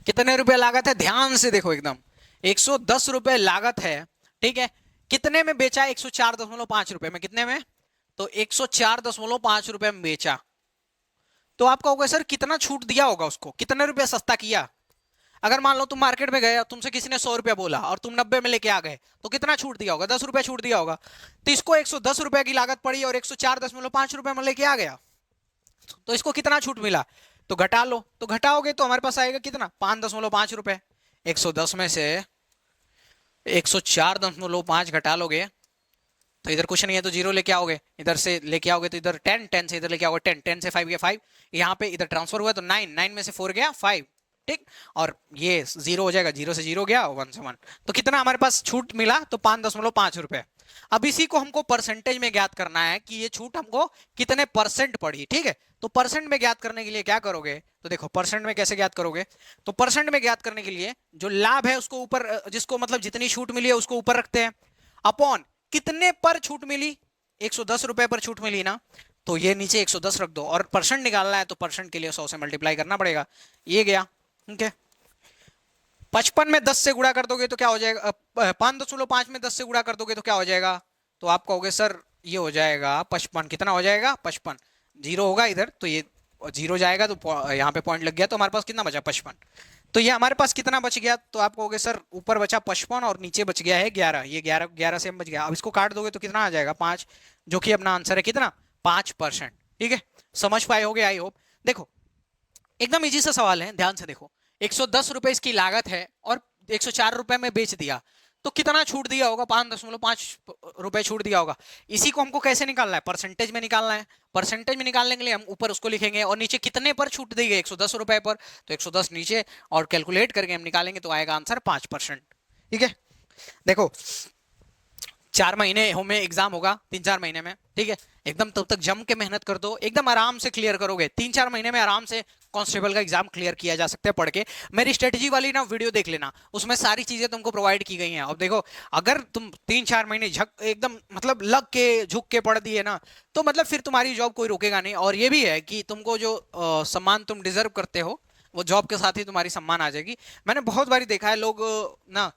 A: कितने रुपए लागत है, ध्यान से देखो एकदम 110 रुपए लागत है, ठीक है, कितने में बेचा 104.5 रुपए में, कितने में, तो 104.5 रुपए में बेचा। तो आप कहोगे सर कितना छूट दिया होगा उसको, कितने रुपए सस्ता किया। अगर मान लो तुम मार्केट में गए और तुमसे किसी ने 100 रुपया बोला और तुम 90 में लेके आ गए, तो कितना छूट दिया होगा, 10 रुपया छूट दिया होगा। तो इसको 110 रुपए की लागत पड़ी और 104.5 रुपए में लेके आ गया, तो इसको कितना छूट मिला, तो घटा लो, तो घटाओगे तो हमारे पास आएगा कितना 5.5 रुपए। 110 में से 104.5 घटा लोगे तो इधर कुछ नहीं है, तो 0 लेके आओगे, इधर से लेके आओगे तो इधर 10, 10 से इधर लेके आओगे 10, 10 से 5 गया 5, यहाँ पे इधर ट्रांसफर हुआ तो 9, 9 में से 4 गया 5, ठीक, और ये 0 हो जाएगा, 0 से 0 गया 1 से 1, तो कितना हमारे पास छूट मिला, तो 5.5 रुपए। अब इसी को हमको परसेंटेज में ज्ञात करना है कि ये छूट हमको कितने परसेंट पड़ी, ठीक है। तो परसेंट में ज्ञात करने के लिए क्या करोगे, तो देखो परसेंट में कैसे ज्ञात करोगे, तो परसेंट में ज्ञात करने के लिए जो लाभ है उसको ऊपर, जिसको मतलब जितनी छूट मिली है उसको ऊपर रखते हैं, अपॉन कितने पर छूट मिली, 110 रुपए पर छूट मिली ना, तो ये नीचे 110 रख दो, और परसेंट निकालना है तो परसेंट के लिए 100 से मल्टीप्लाई करना पड़ेगा, ये गया, ठीक है। 55 में 10 से गुणा कर दोगे तो क्या हो जाएगा, 5.5 में 10 से गुणा कर दोगे तो क्या हो जाएगा, तो आप कहोगे सर ये हो जाएगा 55, कितना हो जाएगा 55, जीरो होगा इधर तो ये जीरो जाएगा, तो यहाँ पे पॉइंट लग गया, तो हमारे पास कितना बचा 55, तो ये हमारे पास कितना बच गया, तो आप कहोगे सर ऊपर बचा 55 और नीचे बच गया है 11, ये 11 से हम बच गया। अब इसको काट दोगे तो कितना आ जाएगा 5, जो कि अपना आंसर है कितना 5%, ठीक है। समझ पाए होगे आई होप। देखो एकदम इजी सा सवाल है, ध्यान से देखो, 110 रुपए इसकी लागत है और 104 रुपए में बेच दिया, तो कितना छूट दिया होगा, 5.5 रुपए छूट दिया होगा। इसी को हमको कैसे निकालना है, परसेंटेज में निकालना है। परसेंटेज में निकालने के लिए हम ऊपर उसको लिखेंगे और नीचे कितने पर छूट दी गई, 110 रुपए पर, तो 110 नीचे और कैलकुलेट करके हम निकालेंगे तो आएगा आंसर 5%, ठीक है। देखो 4 महीने हमें एग्जाम होगा, 3-4 महीने में, ठीक है। एकदम तब तक जम के मेहनत कर दो, एकदम आराम से क्लियर करोगे, 3-4 महीने में आराम से कांस्टेबल का एग्जाम क्लियर किया जा सकता है पढ़ के। मेरी स्ट्रेटजी वाली ना वीडियो देख लेना, उसमें सारी चीजें तुमको प्रोवाइड की गई हैं। अब देखो अगर तुम 3-4 महीने एकदम मतलब लग के झुक के पढ़ दिए ना, तो मतलब फिर तुम्हारी जॉब कोई रोकेगा नहीं। और ये भी है कि तुमको जो सम्मान तुम डिजर्व करते हो वो जॉब के साथ ही तुम्हारी सम्मान आ जाएगी। मैंने बहुत बारी देखा है लोग ना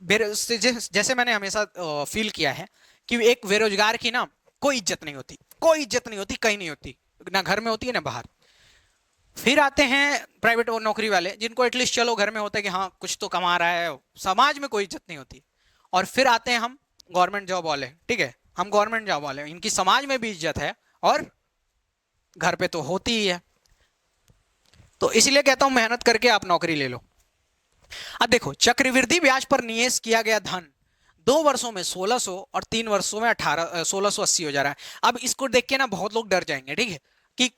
A: जैसे मैंने हमेशा फील किया है कि एक बेरोजगार की ना कोई इज्जत नहीं होती, कोई इज्जत नहीं होती, कहीं नहीं होती, ना घर में होती है ना बाहर। फिर आते हैं प्राइवेट और नौकरी वाले, जिनको एटलीस्ट चलो घर में होता है कि हाँ कुछ तो कमा रहा है, समाज में कोई इज्जत नहीं होती। और फिर आते हैं हम गवर्नमेंट जॉब वाले, ठीक है, हम गवर्नमेंट जॉब वाले, इनकी समाज में भी इज्जत है और घर पे तो होती ही है। तो इसलिए कहता हूं मेहनत करके आप नौकरी ले लो। अब देखो चक्रवृद्धि ब्याज पर निवेश किया गया धन 2 वर्षों में 1600 और 3 वर्षों में 1680 हो जा रहा है। अब इसको देख के ना बहुत लोग डर जाएंगे, ठीक है, कि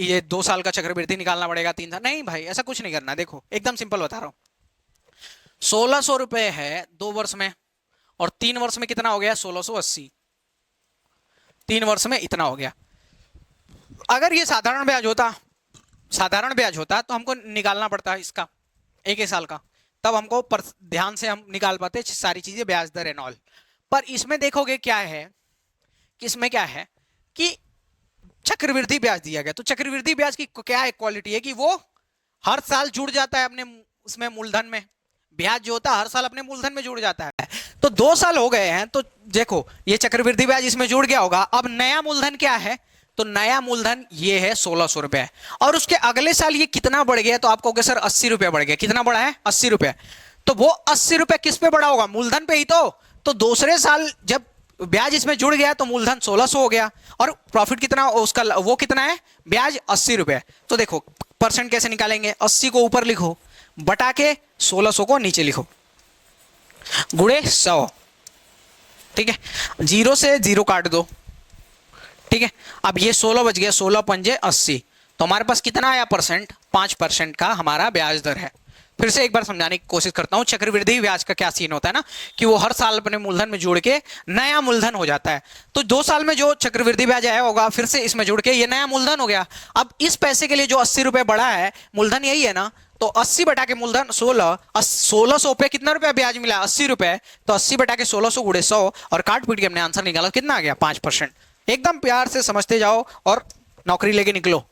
A: ये 2 साल का चक्रवृद्धि निकालना पड़ेगा, 3 साल नहीं भाई, ऐसा कुछ नहीं करना। देखो एकदम सिंपल बता रहा हूं, 1600 रुपए है 2 वर्ष में, और 3 वर्ष में कितना हो गया 1680, 3 वर्ष में इतना हो गया। अगर ये साधारण ब्याज होता तो हमको निकालना पड़ता इसका एक साल का, तब हमको ध्यान से हम निकाल पाते सारी चीजें, ब्याज दर एंड ऑल। पर इसमें देखोगे क्या है कि इसमें क्या है कि चक्रवृद्धि ब्याज दिया गया, तो चक्रवृद्धि ब्याज की क्या एक क्वालिटी है कि वो हर साल जुड़ जाता है अपने उसमें मूलधन में। ब्याज जो होता है हर साल अपने मूलधन में जुड़ जाता है। तो 2 साल हो गए हैं, तो देखो ये चक्रवृद्धि ब्याज इसमें जुड़ गया होगा। अब नया मूलधन क्या है, तो नया मूलधन ये है 1600 रुपए, और उसके अगले साल ये कितना बढ़ गया, तो आप कहोगे सर 80 रुपए बढ़ गया। कितना बढ़ा है 80 रुपए, तो वो 80 रुपए किस पे बढ़ा होगा, मूलधन पे ही। तो दूसरे साल जब ब्याज इसमें जुड़ गया तो मूलधन 1600 हो गया, और प्रॉफिट कितना उसका, वो कितना है ब्याज 80 रुपए। तो देखो परसेंट कैसे निकालेंगे, 80 को ऊपर लिखो, बटा के 1600 को नीचे लिखो, गुणे 100, ठीक है, 0 से 0 काट दो, ठीक है। अब ये 16 बच गया, 16 पंजे 80, तो हमारे पास कितना आया परसेंट, 5% का हमारा ब्याज दर है। फिर से एक बार समझाने की कोशिश करता हूं, चक्रवृद्धि ब्याज का क्या सीन होता है ना, कि वो हर साल अपने मूलधन में जोड़ के नया मूलधन हो जाता है। तो 2 साल में जो चक्रवृद्धि ब्याज आया होगा फिर से इसमें जुड़ के ये नया मूलधन हो गया। अब इस पैसे के लिए जो 80 रुपए बढ़ा है, मूलधन यही है ना, तो 80 बटा के मूलधन 1600 पे कितना रुपया ब्याज मिला 80 रुपए, तो 80 बटा के 1600 गुणे 100 और काट पीट के हमने आंसर निकाला, कितना आ गया 5%। एकदम प्यार से समझते जाओ और नौकरी लेके निकलो।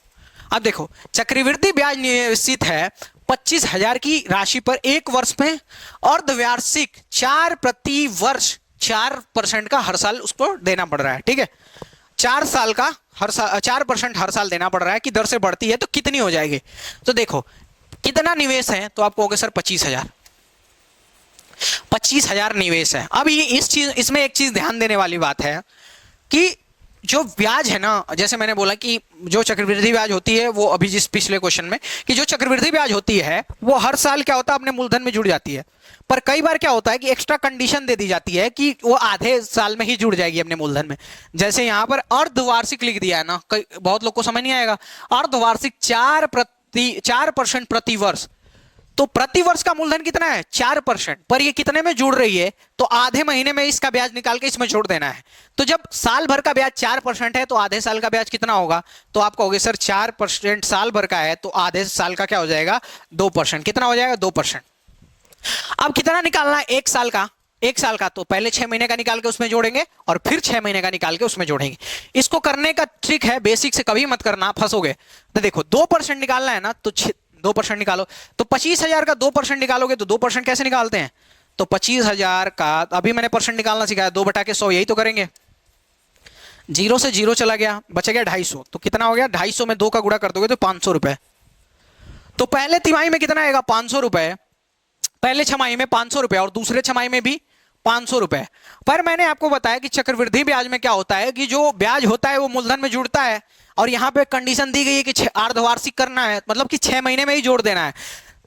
A: अब देखो चक्रवृद्धि ब्याज निश्चित है 25,000 की राशि पर 1 वर्ष में, अर्धवार्षिक 4 प्रति वर्ष 4% का हर साल उसको देना पड़ रहा है, ठीक है। 4 साल का हर साल 4% हर साल देना पड़ रहा है, कि दर से बढ़ती है तो कितनी हो जाएगी। तो देखो कितना निवेश है, तो आप कहोगे सर 25,000 निवेश है। अब ये इसमें एक चीज ध्यान देने वाली बात है कि जो ब्याज है ना, जैसे मैंने बोला कि जो चक्रवृद्धि ब्याज होती है वो अभी जिस पिछले क्वेश्चन में, कि जो चक्रवृद्धि ब्याज होती है वो हर साल क्या होता है अपने मूलधन में जुड़ जाती है। पर कई बार क्या होता है कि एक्स्ट्रा कंडीशन दे दी जाती है कि वो आधे साल में ही जुड़ जाएगी अपने मूलधन में। जैसे यहाँ पर अर्धवार्षिक लिख दिया है ना, बहुत लोग को समझ नहीं आएगा। अर्धवार्षिक 4% प्रति वर्ष, तो प्रति वर्ष का मूलधन कितना है 4%, पर ये कितने में जुड़ रही है, तो आधे महीने में इसका ब्याज निकाल के इसमें जोड़ देना है। तो जब साल भर का ब्याज 4% है तो आधे साल का ब्याज कितना होगा, तो आप कहोगे सर 4% साल भर का है तो आधे साल का क्या हो जाएगा 2%। कितना हो जाएगा 2%। अब कितना निकालना है एक साल का, एक साल का तो पहले 6 महीने का निकाल के उसमें जोड़ेंगे और फिर 6 महीने का निकाल के उसमें जोड़ेंगे। इसको करने का ट्रिक है, बेसिक से कभी मत करना, फंसोगे। तो देखो 2% निकालना है ना, तो 2% निकालो, तो 25,000 का 2% निकालोगे तो 2% कैसे निकालते हैं, तो 25,000 का अभी मैंने परसेंट निकालना सिखाया, 2/100 यही तो करेंगे। 0 से 0 चला गया, बच गया 250, तो कितना हो गया 250 में 2 का गुणा कर दोगे तो 500 रुपए। तो पहले तिमाही में कितना आएगा 500 रुपए, पहले छमाही में 500 रुपए और दूसरे छमाही में भी 500 रुपए। पर मैंने आपको बताया कि चक्रवृद्धि ब्याज में क्या होता है कि जो ब्याज होता है वो मूलधन में जुड़ता है, और यहां पे कंडीशन दी गई है कि अर्धवार्षिक करना है, मतलब कि 6 महीने में ही जोड़ देना है।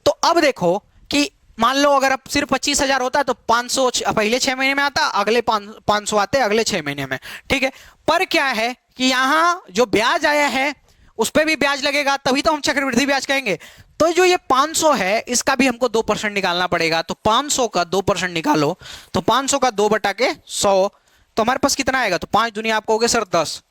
A: तो अब देखो कि मान लो अगर अब सिर्फ 25,000 होता है तो 500 पहले 6 महीने में आता, अगले 500 आते अगले 6 महीने में, ठीक है। पर क्या है कि यहां जो ब्याज आया है उस पर भी ब्याज लगेगा, तभी तो हम चक्रवृद्धि ब्याज कहेंगे। तो जो ये 500 है इसका भी हमको 2% निकालना पड़ेगा, तो 500 का 2% निकालो, तो 500 का 2/100, तो हमारे पास कितना आएगा, तो 5 दुनिया आप कहोगे सर 10।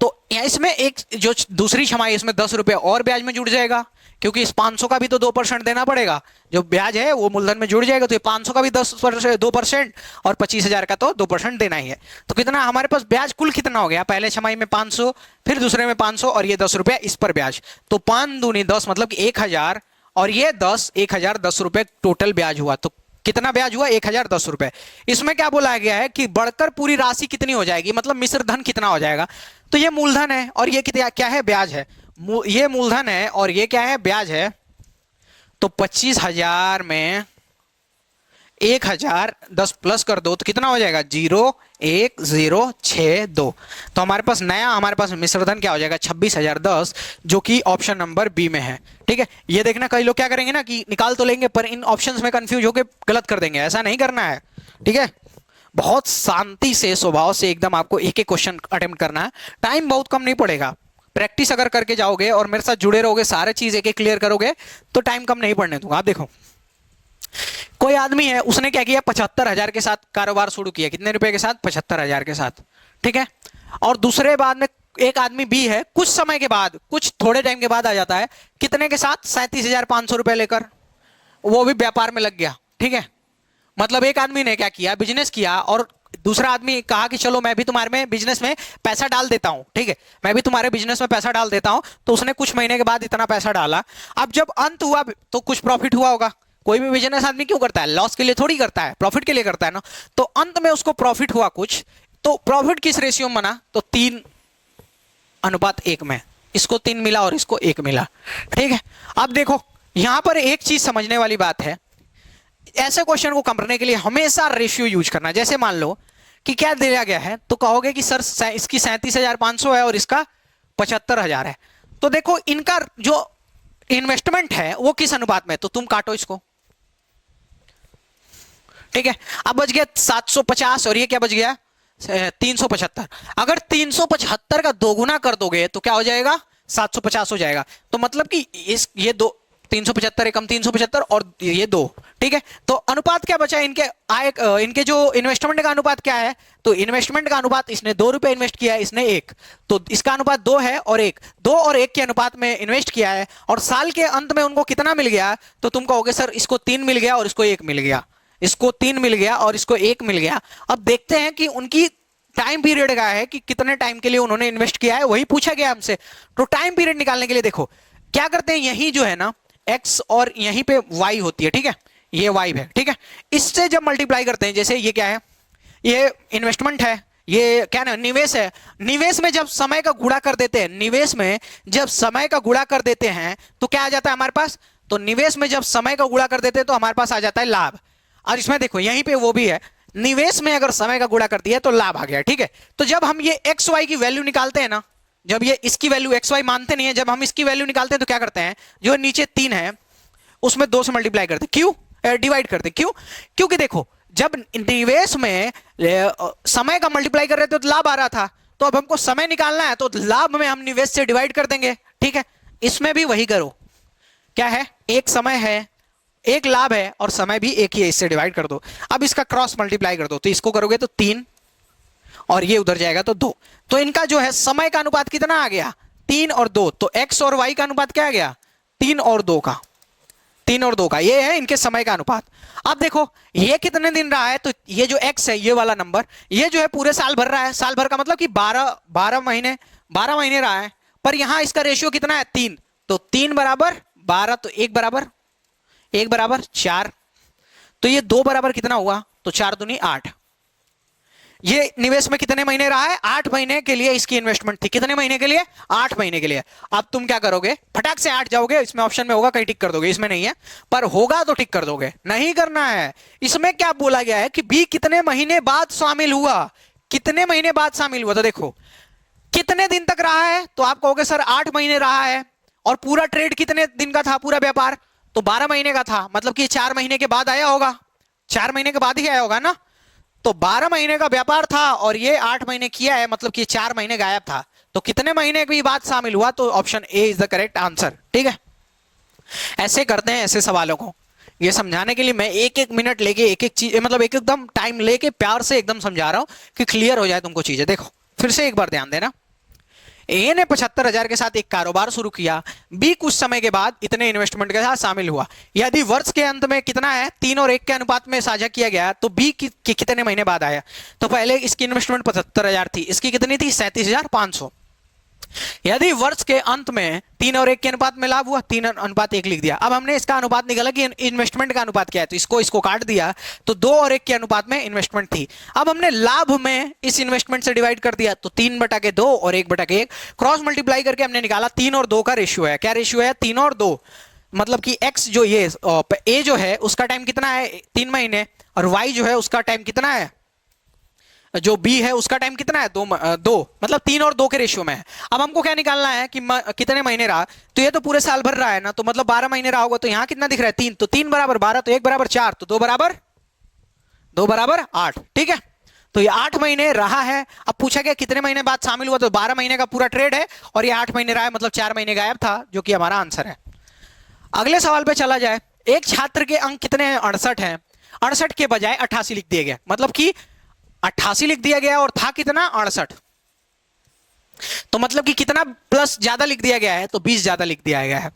A: तो इसमें एक जो दूसरी छमाही इसमें 10 रुपए और ब्याज में जुड़ जाएगा, क्योंकि इस 500 का भी तो 2% देना पड़ेगा, जो ब्याज है वो मूलधन में जुड़ जाएगा, तो ये 500 का भी 2% और 25,000 का तो 2% देना ही है। तो कितना हमारे पास ब्याज कुल कितना हो गया, पहले छमाही में 500, फिर दूसरे में 500 और ये 10 रुपया इस पर ब्याज, तो 5 दूनी 10 मतलब कि 1,000 और ये 10, 1,010 रुपए टोटल ब्याज हुआ। तो कितना ब्याज हुआ 1,010 रुपए। इसमें क्या बोला गया है कि बढ़कर पूरी राशि कितनी हो जाएगी, मतलब मिश्र धन कितना हो जाएगा। तो ये मूलधन है और ये क्या है ब्याज है, ये मूलधन है और ये क्या है ब्याज है। तो 25,000 में 1,010 प्लस कर दो तो कितना हो जाएगा 0,1062। तो हमारे पास नया हमारे पास मिश्रधन क्या हो जाएगा 26,010, जो कि ऑप्शन नंबर बी में है, ठीक है। ये देखना कई लोग क्या करेंगे ना कि निकाल तो लेंगे पर इन ऑप्शंस में कंफ्यूज होकर गलत कर देंगे, ऐसा नहीं करना है, ठीक है। बहुत शांति से स्वभाव से एकदम आपको एक एक क्वेश्चन अटेम्प्ट करना है, टाइम बहुत कम नहीं पड़ेगा। प्रैक्टिस अगर करके जाओगे और मेरे साथ जुड़े रहोगे, सारे चीज एक एक क्लियर करोगे तो टाइम कम नहीं पड़ने दूंगा। आप देखो कोई आदमी है उसने क्या किया 75,000 के साथ कारोबार शुरू किया, कितने रुपए के साथ 75,000 के साथ, ठीक है। और दूसरे बाद में एक आदमी भी है, कुछ समय के बाद कुछ थोड़े टाइम के बाद आ जाता है कितने के साथ 37,500 रुपए लेकर, वो भी व्यापार में लग गया, ठीक है। मतलब एक आदमी ने क्या किया बिजनेस किया और दूसरा आदमी कहा कि चलो मैं भी तुम्हारे में बिजनेस में पैसा डाल देता हूं, ठीक है, मैं भी तुम्हारे बिजनेस में पैसा डाल देता हूं। तो उसने कुछ महीने के बाद इतना पैसा डाला, अब जब अंत हुआ तो कुछ प्रॉफिट हुआ होगा। कोई भी बिजनेस आदमी क्यों करता है, लॉस के लिए थोड़ी करता है, प्रॉफिट के लिए करता है ना। तो अंत में उसको प्रॉफिट हुआ कुछ, तो प्रॉफिट किस रेशियो में बना, तो 3:1 में, इसको 3 मिला और इसको 1 मिला, ठीक है। अब देखो यहां पर एक चीज समझने वाली बात है, ऐसे क्वेश्चन को करने के लिए हमेशा रेशियो यूज करना। जैसे मान लो कि क्या दिया गया है, तो कहोगे कि सर इसकी 37,500 है और इसका 75,000 है, तो देखो इनका जो इन्वेस्टमेंट है वो किस अनुपात में, तो तुम काटो इसको, ठीक है। अब बच गया 750 और ये क्या बच गया 375। अगर 375 का दोगुना कर दोगे तो क्या हो जाएगा 750 हो जाएगा। तो मतलब कि ये दो 375 एकम 375 और ये 2, ठीक है। तो अनुपात क्या बचा इनके आय, इनके जो इन्वेस्टमेंट का अनुपात क्या है, तो इन्वेस्टमेंट का अनुपात इसने 2 रुपए इन्वेस्ट किया है, इसने 1, तो इसका अनुपात 2 है और 1, 2 और 1 के अनुपात में इन्वेस्ट किया है और साल के अंत में उनको कितना मिल गया, तो तुम कहोगे सर इसको 3 मिल गया और इसको 1 मिल गया, इसको 3 मिल गया और इसको 1 मिल गया। अब देखते हैं कि उनकी टाइम पीरियड क्या है कि कितने टाइम के लिए उन्होंने इन्वेस्ट किया है, वही पूछा गया हमसे। तो टाइम पीरियड निकालने के लिए देखो क्या करते हैं, यही जो है ना x और यहीं पे y होती है, ठीक है, ये y है, ठीक है। इससे जब मल्टीप्लाई करते हैं, जैसे ये क्या है, ये इन्वेस्टमेंट है, ये क्या ना निवेश है, निवेश में जब समय का गुणा कर देते हैं, निवेश में जब समय का गुणा कर देते हैं तो क्या आ जाता है हमारे पास, तो निवेश में जब समय का गुणा कर देते हैं तो हमारे पास आ जाता है लाभ। और इसमें देखो यहीं पे वो भी है, निवेश में अगर समय का गुणा कर दिया तो लाभ आ गया, ठीक है। तो जब हम ये एक्स वाई की वैल्यू निकालते हैं ना, जब ये इसकी वैल्यू एक्स वाई मानते नहीं है, जब हम इसकी वैल्यू निकालते हैं तो क्या करते हैं, जो नीचे 3 है उसमें 2 से मल्टीप्लाई करते हैं, क्यों डिवाइड करते हैं, क्यों, क्योंकि देखो जब निवेश में समय का मल्टीप्लाई कर रहे थे तो लाभ आ रहा था, तो अब हमको समय निकालना है तो लाभ में हम निवेश से डिवाइड कर देंगे, ठीक है। इसमें भी वही करो, क्या है एक समय है एक लाभ है और समय भी एक ही है, इससे डिवाइड कर दो। अब इसका क्रॉस मल्टीप्लाई कर दो, तो इसको करोगे तो 3 और ये उधर जाएगा तो 2। तो इनका जो है समय का अनुपात कितना आ गया, 3 और 2। तो x और y का अनुपात क्या आ गया, 3 और 2 का, 3 और 2 का। ये है इनके समय का अनुपात। अब देखो ये कितने दिन रहा है, तो ये जो x है, ये वाला नंबर, ये जो है पूरे साल भर रहा है। साल भर का मतलब कि 12 महीने रहा है। पर यहां इसका रेशियो कितना है, 3। तो 3 बराबर 12, तो 1 बराबर 4। तो ये 2 बराबर कितना हुआ, तो 4 दूनी 8। ये निवेश में कितने महीने रहा है, 8 महीने के लिए इसकी इन्वेस्टमेंट थी। कितने महीने के लिए, 8 महीने के लिए। अब तुम क्या करोगे, फटाक से 8 जाओगे, इसमें ऑप्शन में होगा कहीं टिक कर दोगे, इसमें नहीं है, पर होगा तो टिक कर दोगे। नहीं करना है। इसमें क्या बोला गया है कि बी कितने महीने बाद शामिल हुआ, कितने महीने बाद शामिल हुआ। तो देखो कितने दिन तक रहा है, तो आप कहोगे सर 8 महीने रहा है। और पूरा ट्रेड कितने दिन का था, पूरा व्यापार तो 12 महीने का था, मतलब कि 4 महीने के बाद आया होगा, 4 महीने के बाद ही आया होगा ना। तो 12 महीने का व्यापार था और ये 8 महीने किया है, मतलब कि 4 महीने गायब था। तो कितने महीने की बात शामिल हुआ, तो option A is the correct answer. ठीक है, ऐसे करते हैं ऐसे सवालों को। ये समझाने के लिए मैं एक एक मिनट लेके एक एक चीज, मतलब एक एकदम टाइम लेके प्यार से एकदम समझा रहा हूं कि क्लियर हो जाए तुमको चीजें। देखो फिर से एक बार ध्यान देना। ए ने 75,000 के साथ एक कारोबार शुरू किया। बी कुछ समय के बाद इतने इन्वेस्टमेंट के साथ शामिल हुआ। यदि वर्ष के अंत में कितना है, 3 और 1 के अनुपात में साझा किया गया, तो बी कितने महीने बाद आया। तो पहले इसकी इन्वेस्टमेंट 75,000 थी, इसकी कितनी थी, 37,500। यदि वर्ष के अंत में 3 और 1 के अनुपात में लाभ हुआ, 3 अनुपात 1 लिख दिया। अब हमने इसका अनुपात निकाला कि इन्वेस्टमेंट का अनुपात क्या है, तो इसको काट दिया, तो 2 और 1 के अनुपात में इन्वेस्टमेंट थी। अब हमने लाभ में इस इन्वेस्टमेंट से डिवाइड कर दिया, तो 3/2 और 1/1 क्रॉस मल्टीप्लाई करके हमने निकाला 3 और 2 का रेशियो है। क्या रेशियो है, 3 और 2। मतलब कि एक्स जो ये ए जो है उसका टाइम कितना है, 3 महीने, और वाई जो है उसका टाइम कितना है, जो बी है उसका टाइम कितना है, 2 मतलब 3 और 2 के रेशियो में है। अब हमको क्या निकालना है कि कितने महीने रहा, तो ये तो पूरे साल भर रहा है ना, तो मतलब 12 महीने रहा होगा। तो यहां कितना दिख रहा है, 3, तो 3 बराबर 12, तो 1 बराबर 4, तो 2 बराबर 8। ठीक है, तो ये 8 महीने रहा है। अब पूछा गया कितने महीने बाद शामिल हुआ, तो 12 महीने का पूरा ट्रेड है और ये 8 महीने रहा है, मतलब 4 महीने गायब था, जो कि हमारा आंसर है। अगले सवाल पे चला जाए। एक छात्र के अंक कितने हैं, 68 हैं। 68 के बजाय 88 लिख दिया गया, मतलब कि 88 लिख दिया गया और था कितना, 68। तो मतलब कि कितना प्लस ज्यादा लिख दिया गया है, तो 20 ज्यादा लिख दिया गया है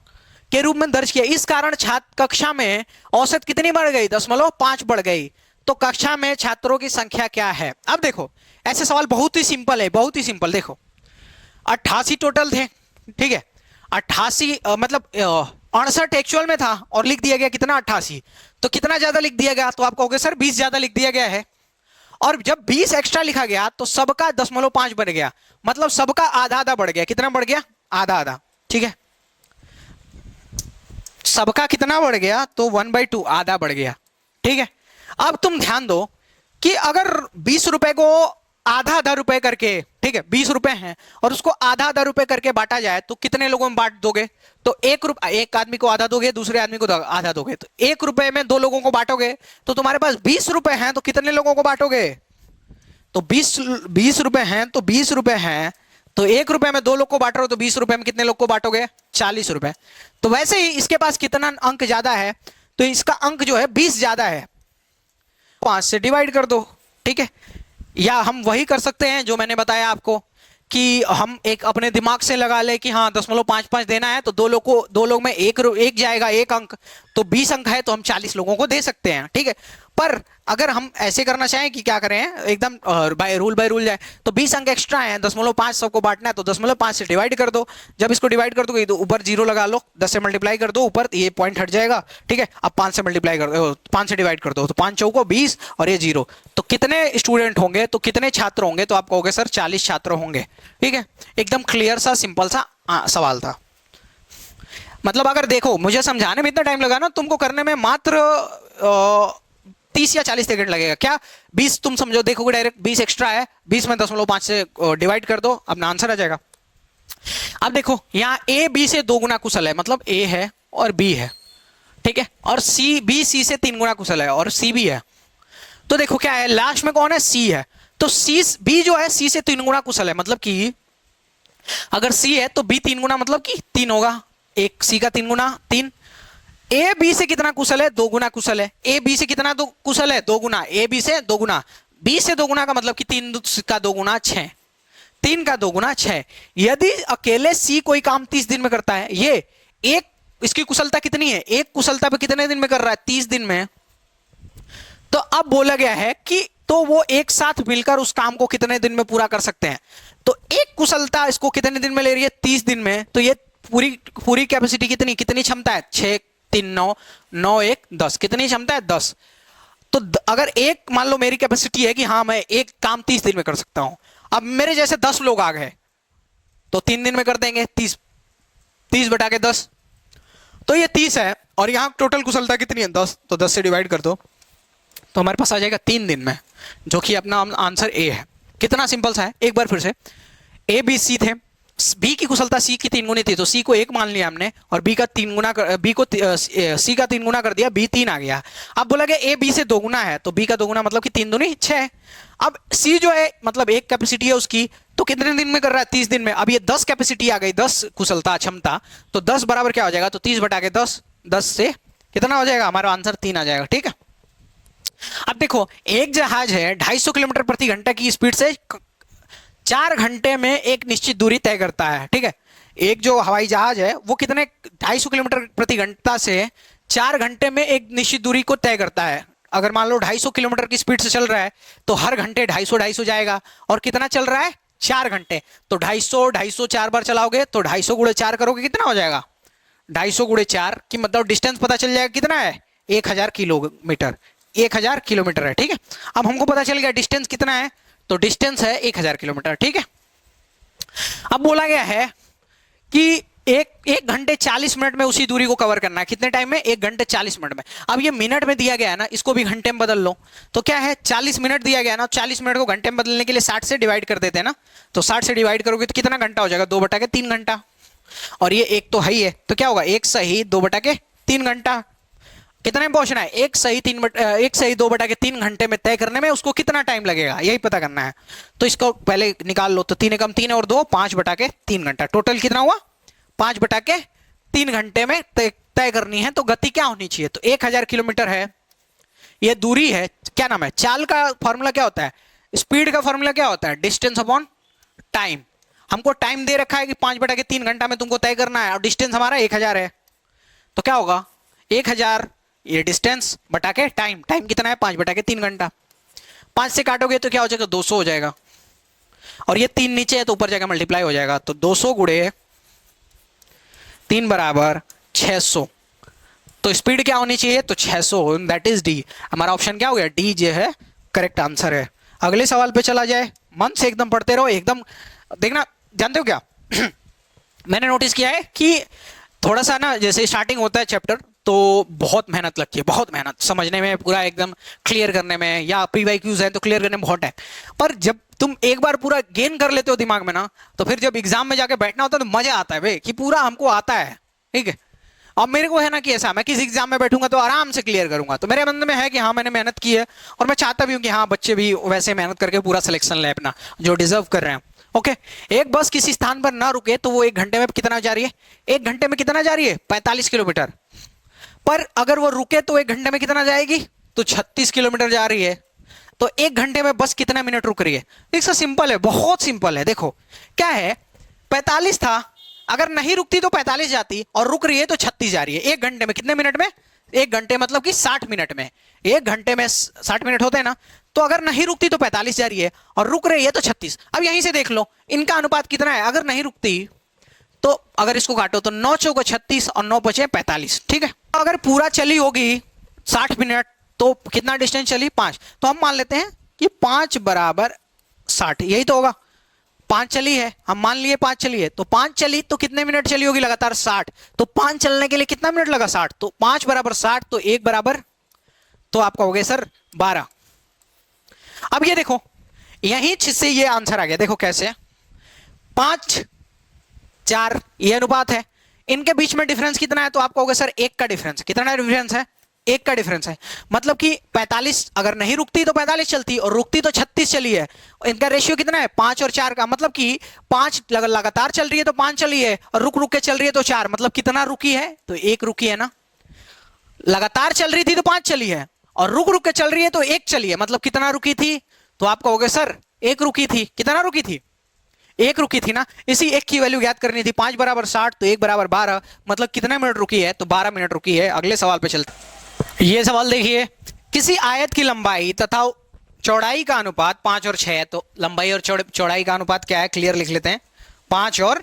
A: के रूप में दर्ज किया। इस कारण छात्र कक्षा में औसत कितनी बढ़ गई, 0.5 बढ़ गई। तो कक्षा में छात्रों की संख्या क्या है। अब देखो ऐसे सवाल बहुत ही सिंपल है, बहुत ही सिंपल। देखो 88 टोटल थे, ठीक है, 88 मतलब 68 एक्चुअल में था और लिख दिया गया कितना, 88। तो कितना ज्यादा लिख दिया गया, तो आप कहोगे सर 20 ज्यादा लिख दिया गया है। और जब 20 एक्स्ट्रा लिखा गया तो सबका 0.5 बढ़ गया, मतलब सबका आधा आधा बढ़ गया। कितना बढ़ गया, आधा आधा। ठीक है, सबका कितना बढ़ गया, तो 1/2 आधा बढ़ गया। ठीक है, अब तुम ध्यान दो कि अगर 20 रुपए को आधा आधा रुपए करके, ठीक है 20 रुपए हैं और उसको आधा आधा रुपए करके बांटा जाए, तो कितने लोगों में बांट दोगे, तो एक आदमी को आधा दोगे, दूसरे आदमी को आधा दोगे। तो 1 रुपए में 2 लोगों को बांटोगे, तो तुम्हारे पास 20 रुपए हैं, तो कितने लोगों को बांटोगे, तो 20 रुपए हैं, तो 20 रुपए हैं, तो 1 रुपए में 2 लोग को बांट रहे हो, तो 20 रुपए में कितने लोग को बांटोगे, 40 रुपए। तो वैसे ही इसके पास कितना अंक ज्यादा है, तो इसका अंक जो है 20 ज्यादा है, 5 से डिवाइड कर दो। ठीक है, या हम वही कर सकते हैं जो मैंने बताया आपको कि हम एक अपने दिमाग से लगा ले कि हाँ 0.55 देना है, तो 2 लोग में एक जाएगा, 1 अंक, तो 20 अंक है, तो हम 40 लोगों को दे सकते हैं। ठीक है, पर अगर हम ऐसे करना चाहें कि क्या करें, एकदम बाय रूल जाए, तो 20 अंक एक्स्ट्रा है, 0.5 सबको बांटना है, तो 0.5 से डिवाइड कर दो। जब इसको डिवाइड कर दोगे तो ऊपर 0 लगा लो, 10 से मल्टीप्लाई कर दो, ऊपर ये पॉइंट हट जाएगा। ठीक है, अब 5 से मल्टीप्लाई कर दो, 5 से डिवाइड कर दो, तो 5 चौको 20 और ये 0, तो कितने स्टूडेंट होंगे, तो कितने छात्र होंगे, तो आप कहोगे सर 40 छात्र होंगे। ठीक है, एकदम क्लियर सा सिंपल सा सवाल था। मतलब अगर देखो मुझे समझाने में इतना टाइम लगा ना, तुमको करने में मात्र 30 या 40 सेकंड लगेगा। क्या 20 तुम समझो, देखोगे डायरेक्ट 20 एक्स्ट्रा है, 20 में 0.5 से डिवाइड कर दो, अपना आंसर आ जाएगा। अब देखो यहाँ ए बी से 2 गुना कुशल है, मतलब ए है और बी है। ठीक है, और बी सी से 3 गुना कुशल है और सी भी है। तो देखो क्या है, लास्ट में कौन है, सी है, तो बी जो है सी से 3 गुना कुशल है, मतलब कि अगर सी है तो बी 3 गुना, मतलब कि 3 होगा, एक सी का 3 गुना 3, ए बी से कितना कुशल है? दो गुना कुशल है। ए बी से कितना दो कुशल है? दो गुना। ए बी से दो गुना, बी से दो गुना का मतलब कि 3 का दो गुना 6, 3 का दो गुना 6। यदि अकेले सी कोई काम 30 दिन में करता है, ये एक, इसकी कुशलता कितनी है? एक कुशलता पे कितने दिन में कर रहा है? 30 दिन में। तो अब बोला गया है कि तो वो एक साथ मिलकर उस काम को कितने दिन में पूरा कर सकते हैं? तो एक कुशलता इसको कितने दिन में ले रही है? 30 दिन में। तो ये पूरी पूरी कैपेसिटी कितनी कितनी क्षमता है? 6 3 9 9 1 10, कितनी क्षमता है? 10। तो अगर एक, मान लो मेरी कैपेसिटी है कि हाँ मैं एक काम 30 दिन में कर सकता हूं, अब मेरे जैसे 10 लोग आ गए तो 3 दिन में कर देंगे। 30 30 बटा के 10, तो ये 30 है। और यहां टोटल कुशलता कितनी है? 10। तो 10 से डिवाइड कर दो तो हमारे पास आ जाएगा 3 दिन में, जो कि अपना आंसर ए है। कितना सिंपल सा है। एक बार फिर से, ए बी सी थे, बी की कुशलता सी की 3 गुनी थी, तो सी को 1 मान लिया हमने, और बी का 3 गुना बी को सी का 3 गुना कर दिया, बी 3 आ गया। अब बोला गया ए बी से 2 गुना है, तो बी का 2 गुना मतलब कि 3 दूनी 6। अब सी जो है मतलब एक कैपेसिटी है उसकी, तो कितने दिन में कर रहा है? 30 दिन में। अब ये 10 कैपेसिटी आ गई, 10 कुशलता क्षमता, तो 10 बराबर क्या हो जाएगा? तो 30 बटा के 10, 10 से कितना हो जाएगा? हमारा आंसर 3 आ जाएगा। ठीक है। अब देखो, एक जहाज है 250 किलोमीटर प्रति घंटा की स्पीड से 4 घंटे में एक निश्चित दूरी तय करता है। ठीक है। एक जो हवाई जहाज है वो कितने 250 किलोमीटर प्रति घंटा से 4 घंटे में एक निश्चित दूरी को तय करता है। अगर मान लो 250 किलोमीटर की स्पीड से चल रहा है तो हर घंटे 250 जाएगा, और कितना चल रहा है? 4 घंटे। तो 250 4 बार चलाओगे तो 250 गुणे 4 करोगे, कितना हो जाएगा? 250 गुणे 4 की मतलब डिस्टेंस पता चल जाएगा कितना है? 1000 किलोमीटर। 1000 किलोमीटर है। ठीक है। अब हमको पता चल गया डिस्टेंस कितना है, तो डिस्टेंस है 1000 किलोमीटर। ठीक है। अब बोला गया है कि एक घंटे 40 मिनट में उसी दूरी को कवर करना है। कितने टाइम में? 1 घंटे 40 मिनट में। अब ये मिनट में दिया गया है ना, इसको भी घंटे में बदल लो। तो क्या है? 40 मिनट दिया गया ना, 40 मिनट को घंटे में बदलने के लिए 60 से डिवाइड कर देते हैं ना, तो 60 से डिवाइड करोगे तो कितना घंटा हो जाएगा? 2 बटा के 3 घंटा। और ये एक तो है ही है, तो क्या होगा? 1 सही 2 बटा के 3 घंटा। कितने में पहुंचना है? 1 सही 2 बटा के 3 घंटे में तय करने में उसको कितना टाइम लगेगा, यही पता करना है। तो इसको पहले निकाल लो। तो 3 एकम 3 और 2 5 बटा के 3 घंटा। टोटल कितना हुआ? 5 बटा के 3 घंटे में तय करनी है। तो गति क्या होनी चाहिए? तो 1000 किलोमीटर है, ये दूरी है। क्या नाम है? चाल का फॉर्मूला क्या होता है? स्पीड का फॉर्मूला क्या होता है? Distance upon time. हमको टाइम दे रखा है कि 5 बटा के 3 घंटा में तुमको तय करना है, और डिस्टेंस हमारा 1000 है। तो क्या होगा? 1000 ये डिस्टेंस बटा के टाइम। टाइम कितना है? 5 बटा के 3 घंटा। 5 से काटोगे तो क्या हो जाएगा? 200 हो जाएगा। और ये 3 नीचे है तो ऊपर जाकर मल्टीप्लाई हो जाएगा। तो 200 गुणे 3 बराबर 600। तो स्पीड क्या होनी चाहिए? तो 600, दैट इज डी। हमारा ऑप्शन क्या हो गया? डी जो है करेक्ट आंसर है। अगले सवाल पे चला जाए। मन से एकदम पढ़ते रहो, एकदम देखना। जानते हो क्या मैंने नोटिस किया है कि थोड़ा सा ना, जैसे स्टार्टिंग होता है चैप्टर तो बहुत मेहनत लगती है, बहुत मेहनत समझने में, पूरा एकदम क्लियर करने में, या पीवाईक्यूज है तो क्लियर करने में बहुत टाइम। पर जब तुम एक बार पूरा गेन कर लेते हो दिमाग में ना, तो फिर जब एग्जाम में जाके बैठना होता है तो मजा आता है भाई, कि पूरा हमको आता है। ठीक है। अब मेरे को है ना कि ऐसा, मैं किसी एग्जाम में बैठूंगा तो आराम से क्लियर करूंगा। तो मेरे मन में है कि हाँ मैंने मेहनत की है, और मैं चाहता भी हूँ कि हाँ बच्चे भी वैसे मेहनत करके पूरा सिलेक्शन ले अपना, जो डिजर्व कर रहे हैं। ओके। एक बस किसी स्थान पर ना रुके तो वो 1 घंटे में कितना जा रही है? 1 घंटे में कितना जा रही है? 45 किलोमीटर। पर अगर वो रुके तो 1 घंटे में कितना जाएगी? तो 36 किलोमीटर जा रही है। तो 1 घंटे में बस कितना मिनट रुक रही है? इसका सिंपल है, बहुत सिंपल है। देखो क्या है, 45 था, अगर नहीं रुकती तो 45 जाती, और रुक रही है तो 36 जा रही है। 1 घंटे में कितने मिनट में? 1 घंटे मतलब कि 60 मिनट में। 1 घंटे में 60 मिनट होते हैं ना, तो अगर नहीं रुकती तो 45 जा रही है, और रुक रही है तो 36। अब यहीं से देख लो इनका अनुपात कितना है। अगर नहीं रुकती तो अगर इसको काटो तो 9 चौको 36 और 9 बचे 45। ठीक है। अगर पूरा चली होगी 60 मिनट तो कितना डिस्टेंस चली? 5। तो हम मान लेते हैं कि 5 बराबर 60, यही तो होगा। 5 चली है, हम मान लिए 5 चली है, तो 5 चली तो कितने मिनट चली होगी? लगातार 60। तो 5 चलने के लिए कितना मिनट लगा? 60। तो 5 बराबर 60, तो 1 बराबर, तो आपका हो गया सर 12। अब ये देखो, यहीं से ये आंसर आ गया। देखो कैसे, 5 4 ये अनुपात है, इनके बीच में डिफरेंस कितना है? तो आपको होगा सर 1 का डिफरेंस। कितना डिफरेंस है? 1 का डिफरेंस है। मतलब कि 45 अगर नहीं रुकती तो 45 चलती, और रुकती तो 36 चली है। इनका रेशियो कितना है? 5 और 4 का। मतलब कि 5 लगातार चल रही है तो 5 चली है, और रुक रुक के चल रही है तो 4। मतलब कितना रुकी है? तो 1 रुकी है ना। लगातार चल रही थी तो 5 चली है, और रुक रुक के चल रही है तो 1 चली है, मतलब कितना रुकी थी? तो आप कहोगे सर 1 रुकी थी। कितना रुकी थी? 1 रुकी थी ना। इसी 1 की वैल्यू ज्ञात करनी थी। 5 बराबर 60 तो 1 बराबर 12, मतलब कितने मिनट रुकी है? तो 12 मिनट रुकी है। अगले सवाल पे चलते। ये सवाल देखिए, किसी आयत की लंबाई तथा चौड़ाई का अनुपात 5 और 6 है। तो लंबाई और चौड़ाई का अनुपात क्या है? क्लियर लिख लेते हैं। 5 और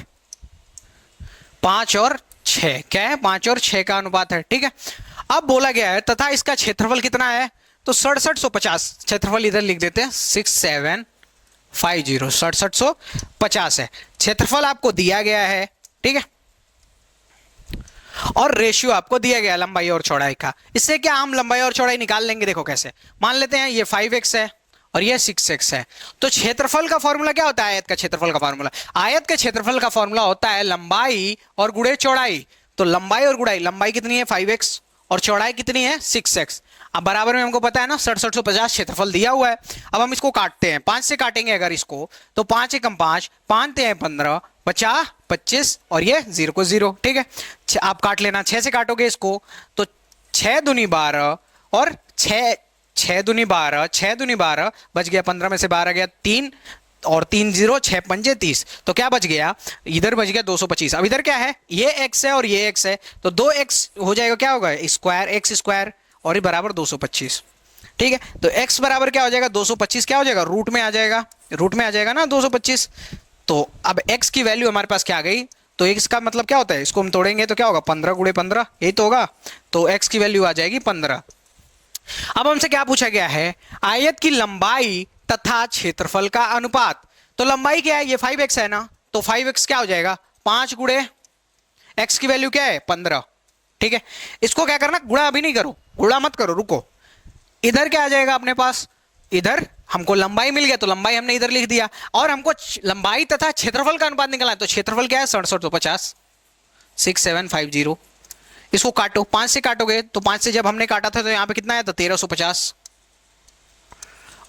A: 6 क्या है? 5 और 6 का अनुपात है। ठीक है, अब बोला गया है तथा इसका क्षेत्रफल कितना है? तो 6750, क्षेत्रफल इधर लिख देते हैं 6750, 6750 है क्षेत्रफल आपको दिया गया है। ठीक है, और रेशियो आपको दिया गया लंबाई और चौड़ाई का। इससे क्या हम लंबाई और चौड़ाई निकाल लेंगे? देखो कैसे। मान लेते हैं ये 5x है और ये 6x है, तो क्षेत्रफल का फॉर्मूला क्या होता है? आयत का क्षेत्रफल का फॉर्मूला, आयत के क्षेत्रफल का फॉर्मूला होता है लंबाई और गुणे चौड़ाई। तो लंबाई और गुणाई, लंबाई कितनी है? 5x, और चौड़ाई कितनी है? 6x। अब बराबर में हमको पता है ना 6750 क्षेत्रफल दिया हुआ है। अब हम इसको काटते हैं, 5 से काटेंगे अगर इसको, तो 5 एकम 5, 5 ते 15, 50 25, और ये 0 को 0। ठीक है, आप काट लेना। 6 से काटोगे इसको तो 6 दूनी 12, और 6 दूनी 12, 6 दूनी 12, बच गया 15 में से 12 गया 3, और 3 0, 6 पंजे 30, तो क्या बच गया? इधर बच गया 225। अब इधर क्या है? ये x है और ये x है, तो 2x हो जाएगा, क्या होगा? स्क्वायर, x स्क्वायर, और ये बराबर 225। ठीक है, तो x बराबर क्या हो जाएगा? 225 क्या हो जाएगा? रूट में आ जाएगा, रूट में आ जाएगा ना 225। तो अब x की वैल्यू हमारे पास क्या आ गई? तो x का मतलब क्या होता है? इसको हम तोड़ेंगे तो क्या होगा? 15 गुणे 15, यही तो होगा। तो x की वैल्यू आ जाएगी 15। अब हमसे क्या पूछा गया है? आयत की लंबाई तथा क्षेत्रफल का अनुपात। तो लंबाई क्या है? ये 5x है ना, तो 5x क्या हो जाएगा? 5 गुणे x की वैल्यू क्या है? 15। ठीक है, इसको क्या करना? गुणा अभी नहीं करो, गुणा मत करो, रुको। इधर क्या आ जाएगा अपने पास? इधर हमको लंबाई मिल गया तो लंबाई हमने इधर लिख दिया, और हमको लंबाई तथा क्षेत्रफल का अनुपात निकालना है। तो क्षेत्रफल क्या है? 6750, 6750। इसको काटो, 5 से काटोगे तो 5 से जब हमने काटा था तो यहां पे कितना आया था? 1350,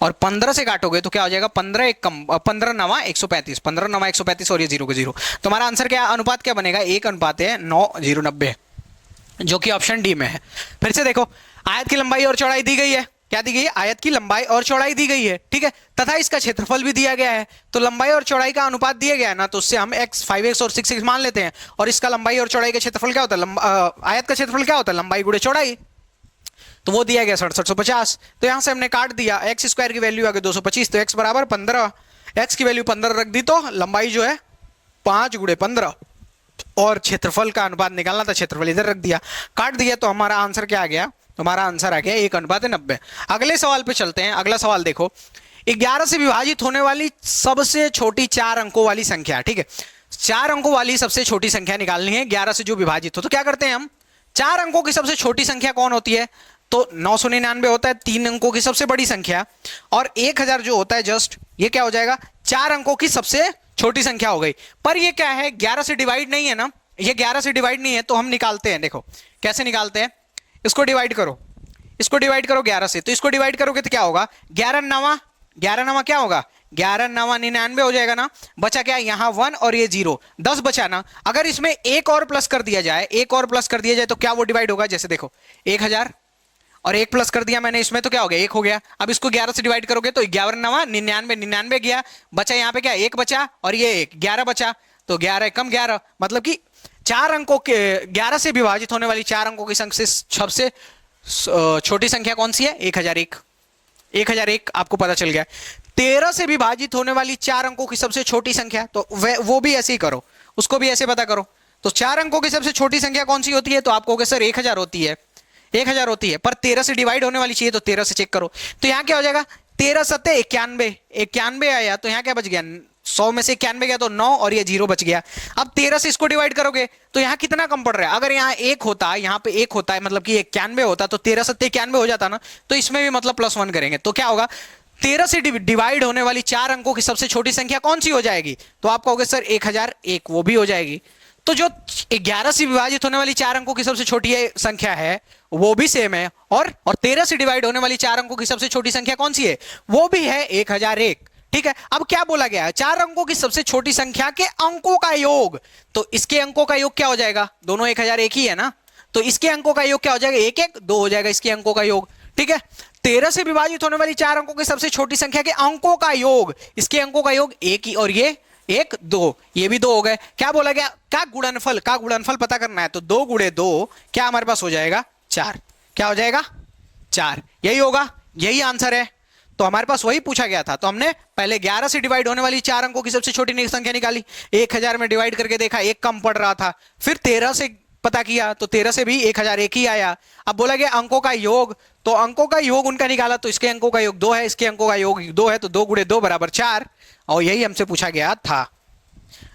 A: और 15 से काटोगे तो क्या हो जाएगा? 15 एक कम 15 नवा 135, 15 नवा 135, और ये 0 को 0। तो हमारा आंसर क्या, अनुपात क्या बनेगा? 1 अनुपात है 9, 0 90, जो कि ऑप्शन डी में है। फिर से देखो, आयत की लंबाई और चौड़ाई दी गई है। क्या दी गई है? आयत की लंबाई और चौड़ाई दी गई है। ठीक है, तथा इसका क्षेत्रफल भी दिया गया है। तो लंबाई और चौड़ाई का अनुपात दिया गया है ना, तो उससे हम x 5x और 6x मान लेते हैं। और इसका लंबाई और चौड़ाई का क्षेत्रफल क्या होता है? आयत का क्षेत्रफल क्या होता है? लंबाई गुणे चौड़ाई। तो वो दिया गया 6750। तो यहां से हमने काट दिया, एक्स स्क्वायर की वैल्यू आ गई 225, तो x बराबर 15, x की वैल्यू 15 रख दी, तो लंबाई जो है 5 गुणे 15, और क्षेत्रफल का अनुपात निकालना था, क्षेत्रफल इधर रख दिया, काट दिया, तो हमारा आंसर क्या आ गया? हमारा आंसर आ गया 1 अनुपात 90। अगले सवाल पे चलते हैं। अगला सवाल देखो, 11 से विभाजित होने वाली सबसे छोटी 4 अंकों वाली संख्या। ठीक है, 4 अंकों वाली सबसे छोटी संख्या निकालनी है 11 से जो विभाजित हो। तो क्या करते हैं हम? 4 अंकों की सबसे छोटी संख्या कौन होती है? तो 999 होता है 3 अंकों की सबसे बड़ी संख्या, और 1000 जो होता है जस्ट, ये क्या हो जाएगा? 4 अंकों की सबसे छोटी संख्या हो गई। पर ये क्या है? 11 से डिवाइड नहीं है ना, ये 11 से डिवाइड नहीं है, तो हम निकालते हैं। देखो कैसे निकालते हैं, इसको डिवाइड करो, इसको डिवाइड करो 11 से, तो इसको डिवाइड करोगे तो क्या होगा? 11 नवा क्या होगा? 11 नवा 99 हो जाएगा ना। बचा क्या? यहाँ 1 और ये 0, 10 बचा ना। अगर इसमें एक और प्लस कर दिया जाए, एक और प्लस कर दिया जाए, तो क्या वो डिवाइड होगा? जैसे देखो 1000 और 1 प्लस कर दिया मैंने इसमें, तो क्या हो गया? 1 हो गया। अब इसको 11 से डिवाइड करोगे तो 11 नवा 99, 99 गया, बचा यहाँ पे क्या? 1 बचा, और ये 1, 11 बचा, तो 11 कम 11, मतलब कि 4 अंकों के 11 से विभाजित होने वाली 4 अंकों की संख्या सबसे छोटी संख्या कौन सी है? 1001। 1001 आपको पता चल गया। 13 से विभाजित होने वाली 4 अंकों की सबसे छोटी संख्या, तो वो भी ऐसे ही करो, उसको भी ऐसे पता करो। तो 4 अंकों की सबसे छोटी संख्या कौन सी होती है? तो आप कहोगे सर 1000 होती है, 1000 होती है, पर 13 से डिवाइड होने वाली चाहिए, तो 13 से चेक करो। तो यहाँ क्या हो जाएगा? 13 सत्ते 91, 91 आया, तो यहाँ क्या बच गया? 100 में से 91 गया तो 9, और ये 0 बच गया। अब 13 से इसको डिवाइड करोगे तो यहाँ कितना कम पड़ रहा है? अगर यहाँ 1 होता, यहाँ पे 1 होता है, मतलब कि 91 होता, तो 13 सत्ते 91 हो जाता ना, तो इसमें भी मतलब +1 करेंगे, तो क्या होगा? 13 से डिवाइड होने वाली 4 अंकों की सबसे छोटी संख्या कौन सी हो जाएगी? तो आप कहोगे सर 1001, वो भी हो जाएगी। तो जो 11 से विभाजित होने वाली 4 अंकों की सबसे छोटी संख्या है वो भी सेम है, और 13 से डिवाइड होने वाली 4 अंकों की सबसे छोटी संख्या कौन सी है? वो भी है 1001। ठीक है, अब क्या बोला गया है? 4 अंकों की सबसे छोटी संख्या के अंकों का योग। तो इसके अंकों का योग क्या हो जाएगा? दोनों 1001 ही है ना, तो इसके अंकों का योग क्या हो जाएगा, एक एक, 2 हो जाएगा इसके अंकों का योग। ठीक है, 13 से विभाजित होने वाली 4 अंकों की सबसे छोटी संख्या के अंकों का योग, इसके अंकों का योग एक ही, और ये 1 2, ये भी 2 हो गए। क्या बोला गया, का गुणनफल पता करना है, तो 2 गुणे 2 क्या हमारे पास हो जाएगा, 4। क्या हो जाएगा, 4। यही होगा, यही आंसर है। तो हमारे पास वही पूछा गया था, तो हमने पहले 11 से डिवाइड होने वाली 4 अंकों की सबसे छोटी संख्या निकाली, 1000 में डिवाइड करके देखा, एक कम पड़ रहा था, फिर 13 से पता किया, तो 13 से भी 1000 एक ही आया। अब बोला गया अंकों का योग, तो अंकों का योग उनका निकाला, तो इसके अंकों का योग 2 है, इसके अंकों का योग 2 है, तो 2 गुणे 2 बराबर 4, और यही हमसे पूछा गया था,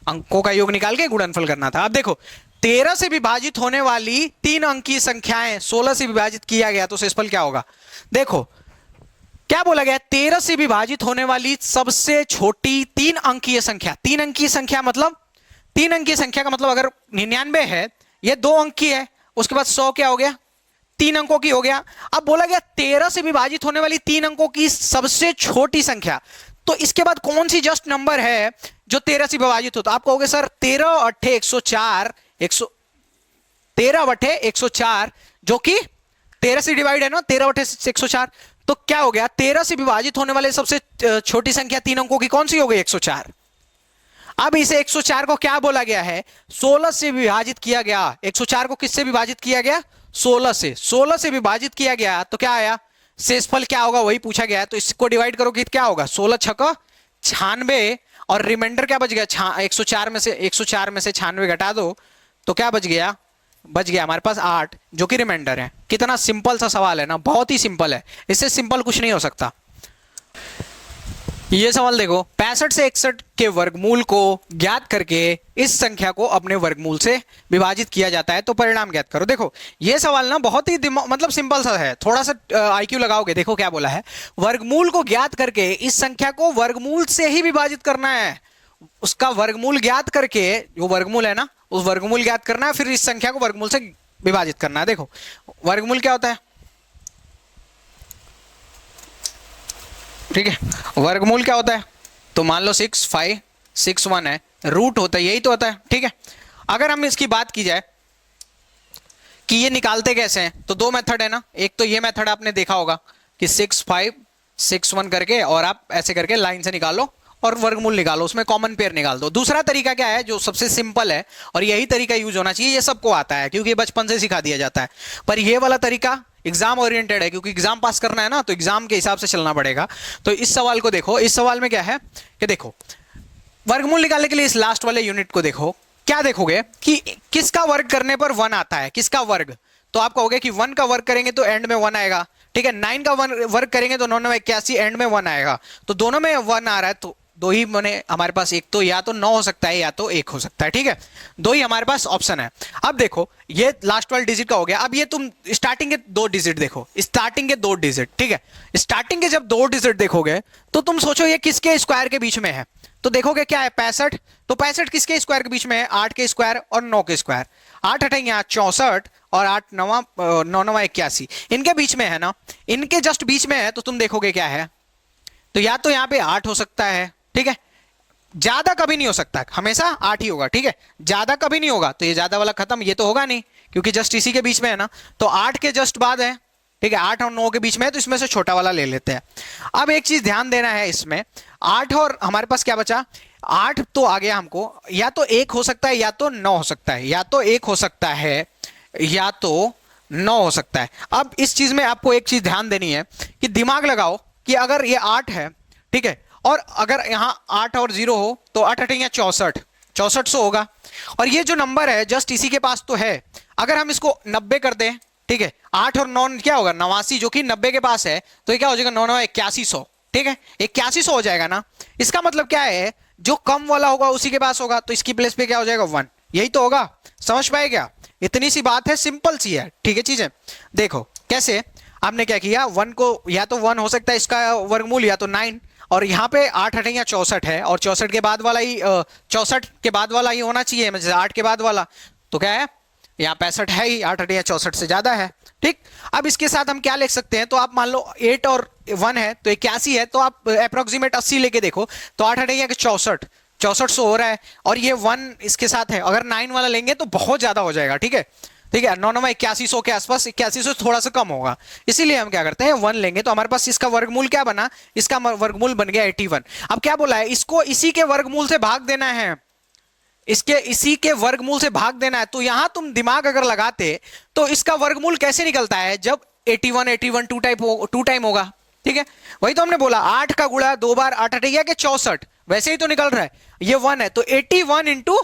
A: अंकों का योग निकाल के गुणनफल करना था। अब देखो 13 से विभाजित होने वाली 3 अंकीय संख्याएं 16 से विभाजित किया गया, तो शेषफल क्या होगा। देखो क्या बोला गया, 13 से विभाजित होने वाली सबसे छोटी 3 अंकीय संख्या, 3 अंकीय संख्या मतलब 3 अंकीय संख्या का मतलब अगर 99 है, ये 2 अंक की है, उसके बाद 100 क्या हो गया, 3 अंकों की हो गया। अब बोला गया 13 से विभाजित होने वाली 3 अंकों की सबसे छोटी संख्या, तो इसके बाद कौन सी जस्ट नंबर है जो 13 से विभाजित हो, तो आप कहोगे सर 13 अट्ठे 104, 13 बटे 104 जो कि 13 से डिवाइड है ना, 13 बटे 104, तो क्या हो गया, 13 से विभाजित होने वाले सबसे छोटी संख्या 3 अंकों की कौन सी हो गई, 104। अब इसे 104 को क्या बोला गया है, 16 से विभाजित किया गया। 104 को किससे विभाजित किया गया, 16 से, 16 से विभाजित किया गया, तो क्या आया, शेषफल क्या होगा वही पूछा गया है, तो इसको डिवाइड करोगे क्या होगा, 16 छक्का 96, और रिमाइंडर क्या बच गया, 104 में से 96 घटा दो, तो क्या बच गया हमारे पास 8, जो कि रिमाइंडर है। कितना सिंपल सा सवाल है ना, बहुत ही सिंपल है, इससे सिंपल कुछ नहीं हो सकता। ये सवाल देखो, 65 से 61 के वर्गमूल को ज्ञात करके इस संख्या को अपने वर्गमूल से विभाजित किया जाता है, तो परिणाम ज्ञात करो। देखो ये सवाल ना बहुत ही मतलब सिंपल सा है, थोड़ा सा आईक्यू लगाओगे। देखो क्या बोला है, वर्गमूल को ज्ञात करके इस संख्या को वर्गमूल से ही विभाजित करना है, उसका वर्गमूल ज्ञात करके, जो वर्गमूल है ना उस वर्गमूल ज्ञात करना है, फिर इस संख्या को वर्गमूल से विभाजित करना है। देखो वर्गमूल क्या होता है, ठीक है, वर्गमूल क्या होता है, तो मान लो 6 5 6 1 है, रूट होता है, यही तो होता है। ठीक है, अगर हम इसकी बात की जाए कि ये निकालते कैसे हैं, तो 2 मेथड है ना, एक तो ये मेथड आपने देखा होगा कि 6 5 6 1 करके, और आप ऐसे करके लाइन से निकालो और वर्गमूल निकालो, उसमें कॉमन पेयर निकाल दो। दूसरा तरीका क्या है, जो सबसे सिंपल है और यही तरीका यूज होना चाहिए, ये सबको आता है क्योंकि बचपन से सिखा दिया जाता है, पर ये वाला तरीका एग्जाम ओरिएंटेड है, क्योंकि एग्जाम पास करना है ना, तो एग्जाम के हिसाब से चलना पड़ेगा। तो इस सवाल को देखो, इस सवाल में क्या है कि देखो वर्गमूल निकालने के लिए इस लास्ट वाले यूनिट को देखो, क्या देखोगे कि किसका वर्ग करने पर 1 आता है, किसका वर्ग, तो आप कहोगे कि 1 का वर्ग करेंगे तो एंड में 1 आएगा। ठीक है, 9 का वर्ग करेंगे तो 9 81, एंड में 1 आएगा, तो दोनों में 1 आ रहा है, तो दो ही मैंने हमारे पास, एक तो या तो 9 हो सकता है या तो 1 हो सकता है। ठीक है, दो ही हमारे पास ऑप्शन है। अब देखो ये लास्ट वाला डिजिट का हो गया, अब ये तुम स्टार्टिंग के 2 डिजिट देखो, स्टार्टिंग के 2 डिजिट। ठीक है, स्टार्टिंग के जब 2 डिजिट देखोगे तो तुम सोचो ये किसके स्क्वायर के बीच में है, तो देखोगे क्या है 65, तो 65 किसके स्क्वायर के बीच में है, 8 के स्क्वायर और 9 के स्क्वायर, 8 अठैया 64 और 8 9 9 81, इनके बीच में है ना, इनके जस्ट बीच में है, तो तुम देखोगे क्या है, तो या तो यहाँ पे 8 हो सकता है, ठीक है, ज्यादा कभी नहीं हो सकता, हमेशा 8 ही होगा। ठीक है, ज्यादा कभी नहीं होगा, तो ये ज्यादा वाला खत्म, ये तो होगा नहीं क्योंकि जस्ट इसी के बीच में है ना, तो 8 के जस्ट बाद है। ठीक है, 8 और 9 के बीच में है, तो इसमें से छोटा वाला ले लेते हैं। अब एक चीज ध्यान देना है इसमें, 8 और हमारे पास क्या बचा, 8 तो आ गया हमको, या तो 1 हो सकता है या तो 9 हो सकता है, या तो 1 हो सकता है या तो 9 हो सकता है। अब इस चीज में आपको एक चीज ध्यान देनी है कि दिमाग लगाओ कि अगर ये 8 है, ठीक है, और अगर यहां 8 और 0 हो तो 8 8 64 6400 होगा, और ये जो नंबर है जस्ट इसी के पास तो है, अगर हम इसको 90 कर दें, ठीक है, 8 और 9 क्या होगा 89, जो कि 90 के पास है, तो ये क्या हो जाएगा 9 9 8100। ठीक है, 8100 हो जाएगा ना, इसका मतलब क्या है, जो कम वाला होगा उसी के पास होगा, तो इसकी प्लेस पे क्या हो जाएगा 1, यही तो होगा। समझ पाए क्या, इतनी सी बात है, सिंपल सी है। ठीक है, चीजें देखो कैसे आपने क्या किया, 1 को या तो 1 हो सकता है इसका वर्गमूल, या तो 9, और यहाँ पे 8 अठैया 64 है, और 64 के बाद वाला ही 64 के बाद वाला ही होना चाहिए, मतलब 8 के बाद वाला, तो क्या है यहाँ 65 है ही, 8 अठैया 64 से ज्यादा है। ठीक, अब इसके साथ हम क्या लिख सकते हैं, तो आप मान लो 8 और 1 है तो 81 है, तो आप अप्रोक्सीमेट 80 लेके देखो, तो 8 अठैया 64 6400 हो रहा है, और ये 1 इसके साथ है, अगर 9 वाला लेंगे तो बहुत ज्यादा हो जाएगा। ठीक है, ठीक है, 9 9 8100 के आसपास, 8100 थोड़ा सा कम होगा, इसीलिए हम क्या करते हैं 1 लेंगे। तो हमारे पास इसका वर्गमूल क्या बना, इसका वर्गमूल बन गया 81। अब क्या बोला है, इसको इसी के वर्गमूल से भाग देना है, इसके इसी के वर्गमूल से भाग देना है। तो यहां तुम दिमाग अगर लगाते तो इसका वर्गमूल कैसे निकलता है, जब 81 81 टू टाइम होगा। ठीक है, वही तो हमने बोला 8 का गुणा 2 बार 8 8 के 64, वैसे ही तो निकल रहा है, ये 1 है तो 81 इंटू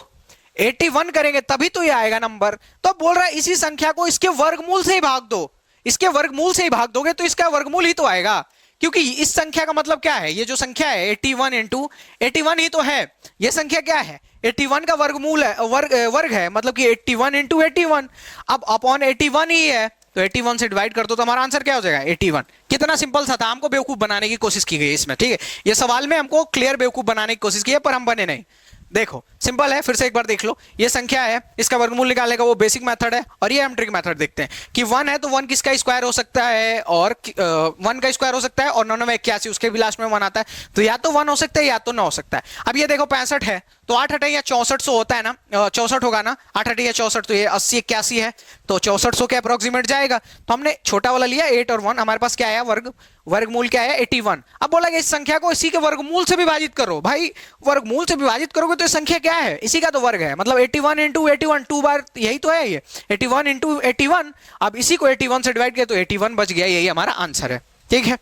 A: 81 करेंगे तभी तो ये आएगा नंबर। तो बोल रहा है इसी संख्या को इसके वर्गमूल से ही भाग दो, इसके वर्गमूल से ही भाग दोगे तो इसका वर्गमूल ही तो आएगा, क्योंकि इस संख्या का मतलब क्या है, ये जो संख्या है 81 इंटू 81 ही तो है, ये संख्या क्या है 81 का वर्गमूल है, वर्ग है, मतलब कि 81 इंटू 81, अब अपॉन 81 ही है तो 81 से डिवाइड कर दो तो हमारा आंसर क्या हो जाएगा 81। कितना सिंपल सा था, हमको बेवकूफ बनाने की कोशिश की गई इसमें। ठीक है, ये सवाल में हमको क्लियर बेवकूफ बनाने की कोशिश की है पर हम बने नहीं। देखो सिंपल है, फिर से एक बार देख लो, ये संख्या है, इसका वर्गमूल निकालने का वो बेसिक मेथड है, और ये हम ट्रिक मेथड देखते हैं कि 1 है तो 1 किसका स्क्वायर हो सकता है, और 1 का स्क्वायर हो सकता है, और 9 9 81 उसके भी लास्ट में 1 आता है, तो या तो 1 हो सकता है या तो 9 हो सकता है। अब ये देखो 65 है तो 8 8 या 6400 होता है ना, 64 होगा ना, 8 8 या 64, तो ये 80 81 है तो 6400 के अप्रोक्सीमेट जाएगा। तो हमने छोटा वाला लिया 8 और 1, हमारे पास क्या आया वर्गमूल क्या है 81। अब बोला कि इस संख्या को इसी के वर्गमूल से विभाजित करो, भाई वर्गमूल से विभाजित करोगे तो ये संख्या क्या है, इसी का तो वर्ग है, मतलब 81 इंटू 81 2 बार यही तो है, ये 81 इंटू 81। अब इसी को 81 से डिवाइड किया तो 81 बच गया, यही हमारा आंसर है। ठीक है,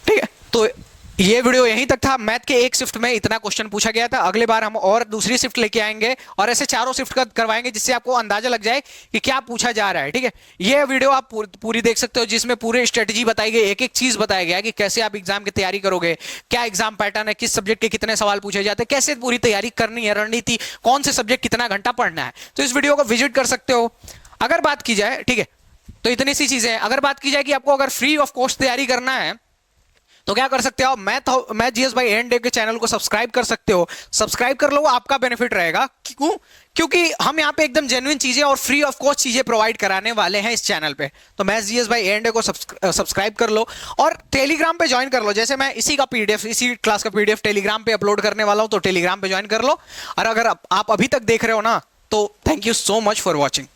A: ठीक है, तो ये वीडियो यहीं तक था। मैथ के एक शिफ्ट में इतना क्वेश्चन पूछा गया था, अगले बार हम और दूसरी शिफ्ट लेके आएंगे और ऐसे चारों शिफ्ट का करवाएंगे जिससे आपको अंदाजा लग जाए कि क्या पूछा जा रहा है। ठीक है, ये वीडियो आप पूरी देख सकते हो जिसमें पूरे स्ट्रेटजी बताई गई, एक एक चीज बताया गया कि कैसे आप एग्जाम की तैयारी करोगे, क्या एग्जाम पैटर्न है, किस सब्जेक्ट के कितने सवाल पूछे जाते हैं, कैसे पूरी तैयारी करनी है, रणनीति कौन से सब्जेक्ट कितना घंटा पढ़ना है, तो इस वीडियो को विजिट कर सकते हो। अगर बात की जाए, ठीक है, तो इतनी सी चीजें हैं। अगर बात की जाए कि आपको अगर फ्री ऑफ कॉस्ट तैयारी करना है तो क्या कर सकते हो, मैथ जीएस बाय एंड के चैनल को सब्सक्राइब कर सकते हो, सब्सक्राइब कर लो, आपका बेनिफिट रहेगा। क्यों, क्योंकि हम यहाँ पे एकदम जेन्युइन चीजें और फ्री ऑफ कॉस्ट चीजें प्रोवाइड कराने वाले हैं इस चैनल पे। तो मैथ जीएस बाय एंड को सब्सक्राइब कर लो और टेलीग्राम पे ज्वाइन कर लो। जैसे मैं इसी का पीडीएफ, इसी क्लास का पीडीएफ टेलीग्राम पे अपलोड करने वाला हूँ, तो टेलीग्राम पे ज्वाइन कर लो। और अगर आप अभी तक देख रहे हो ना, तो thank you so much for watching.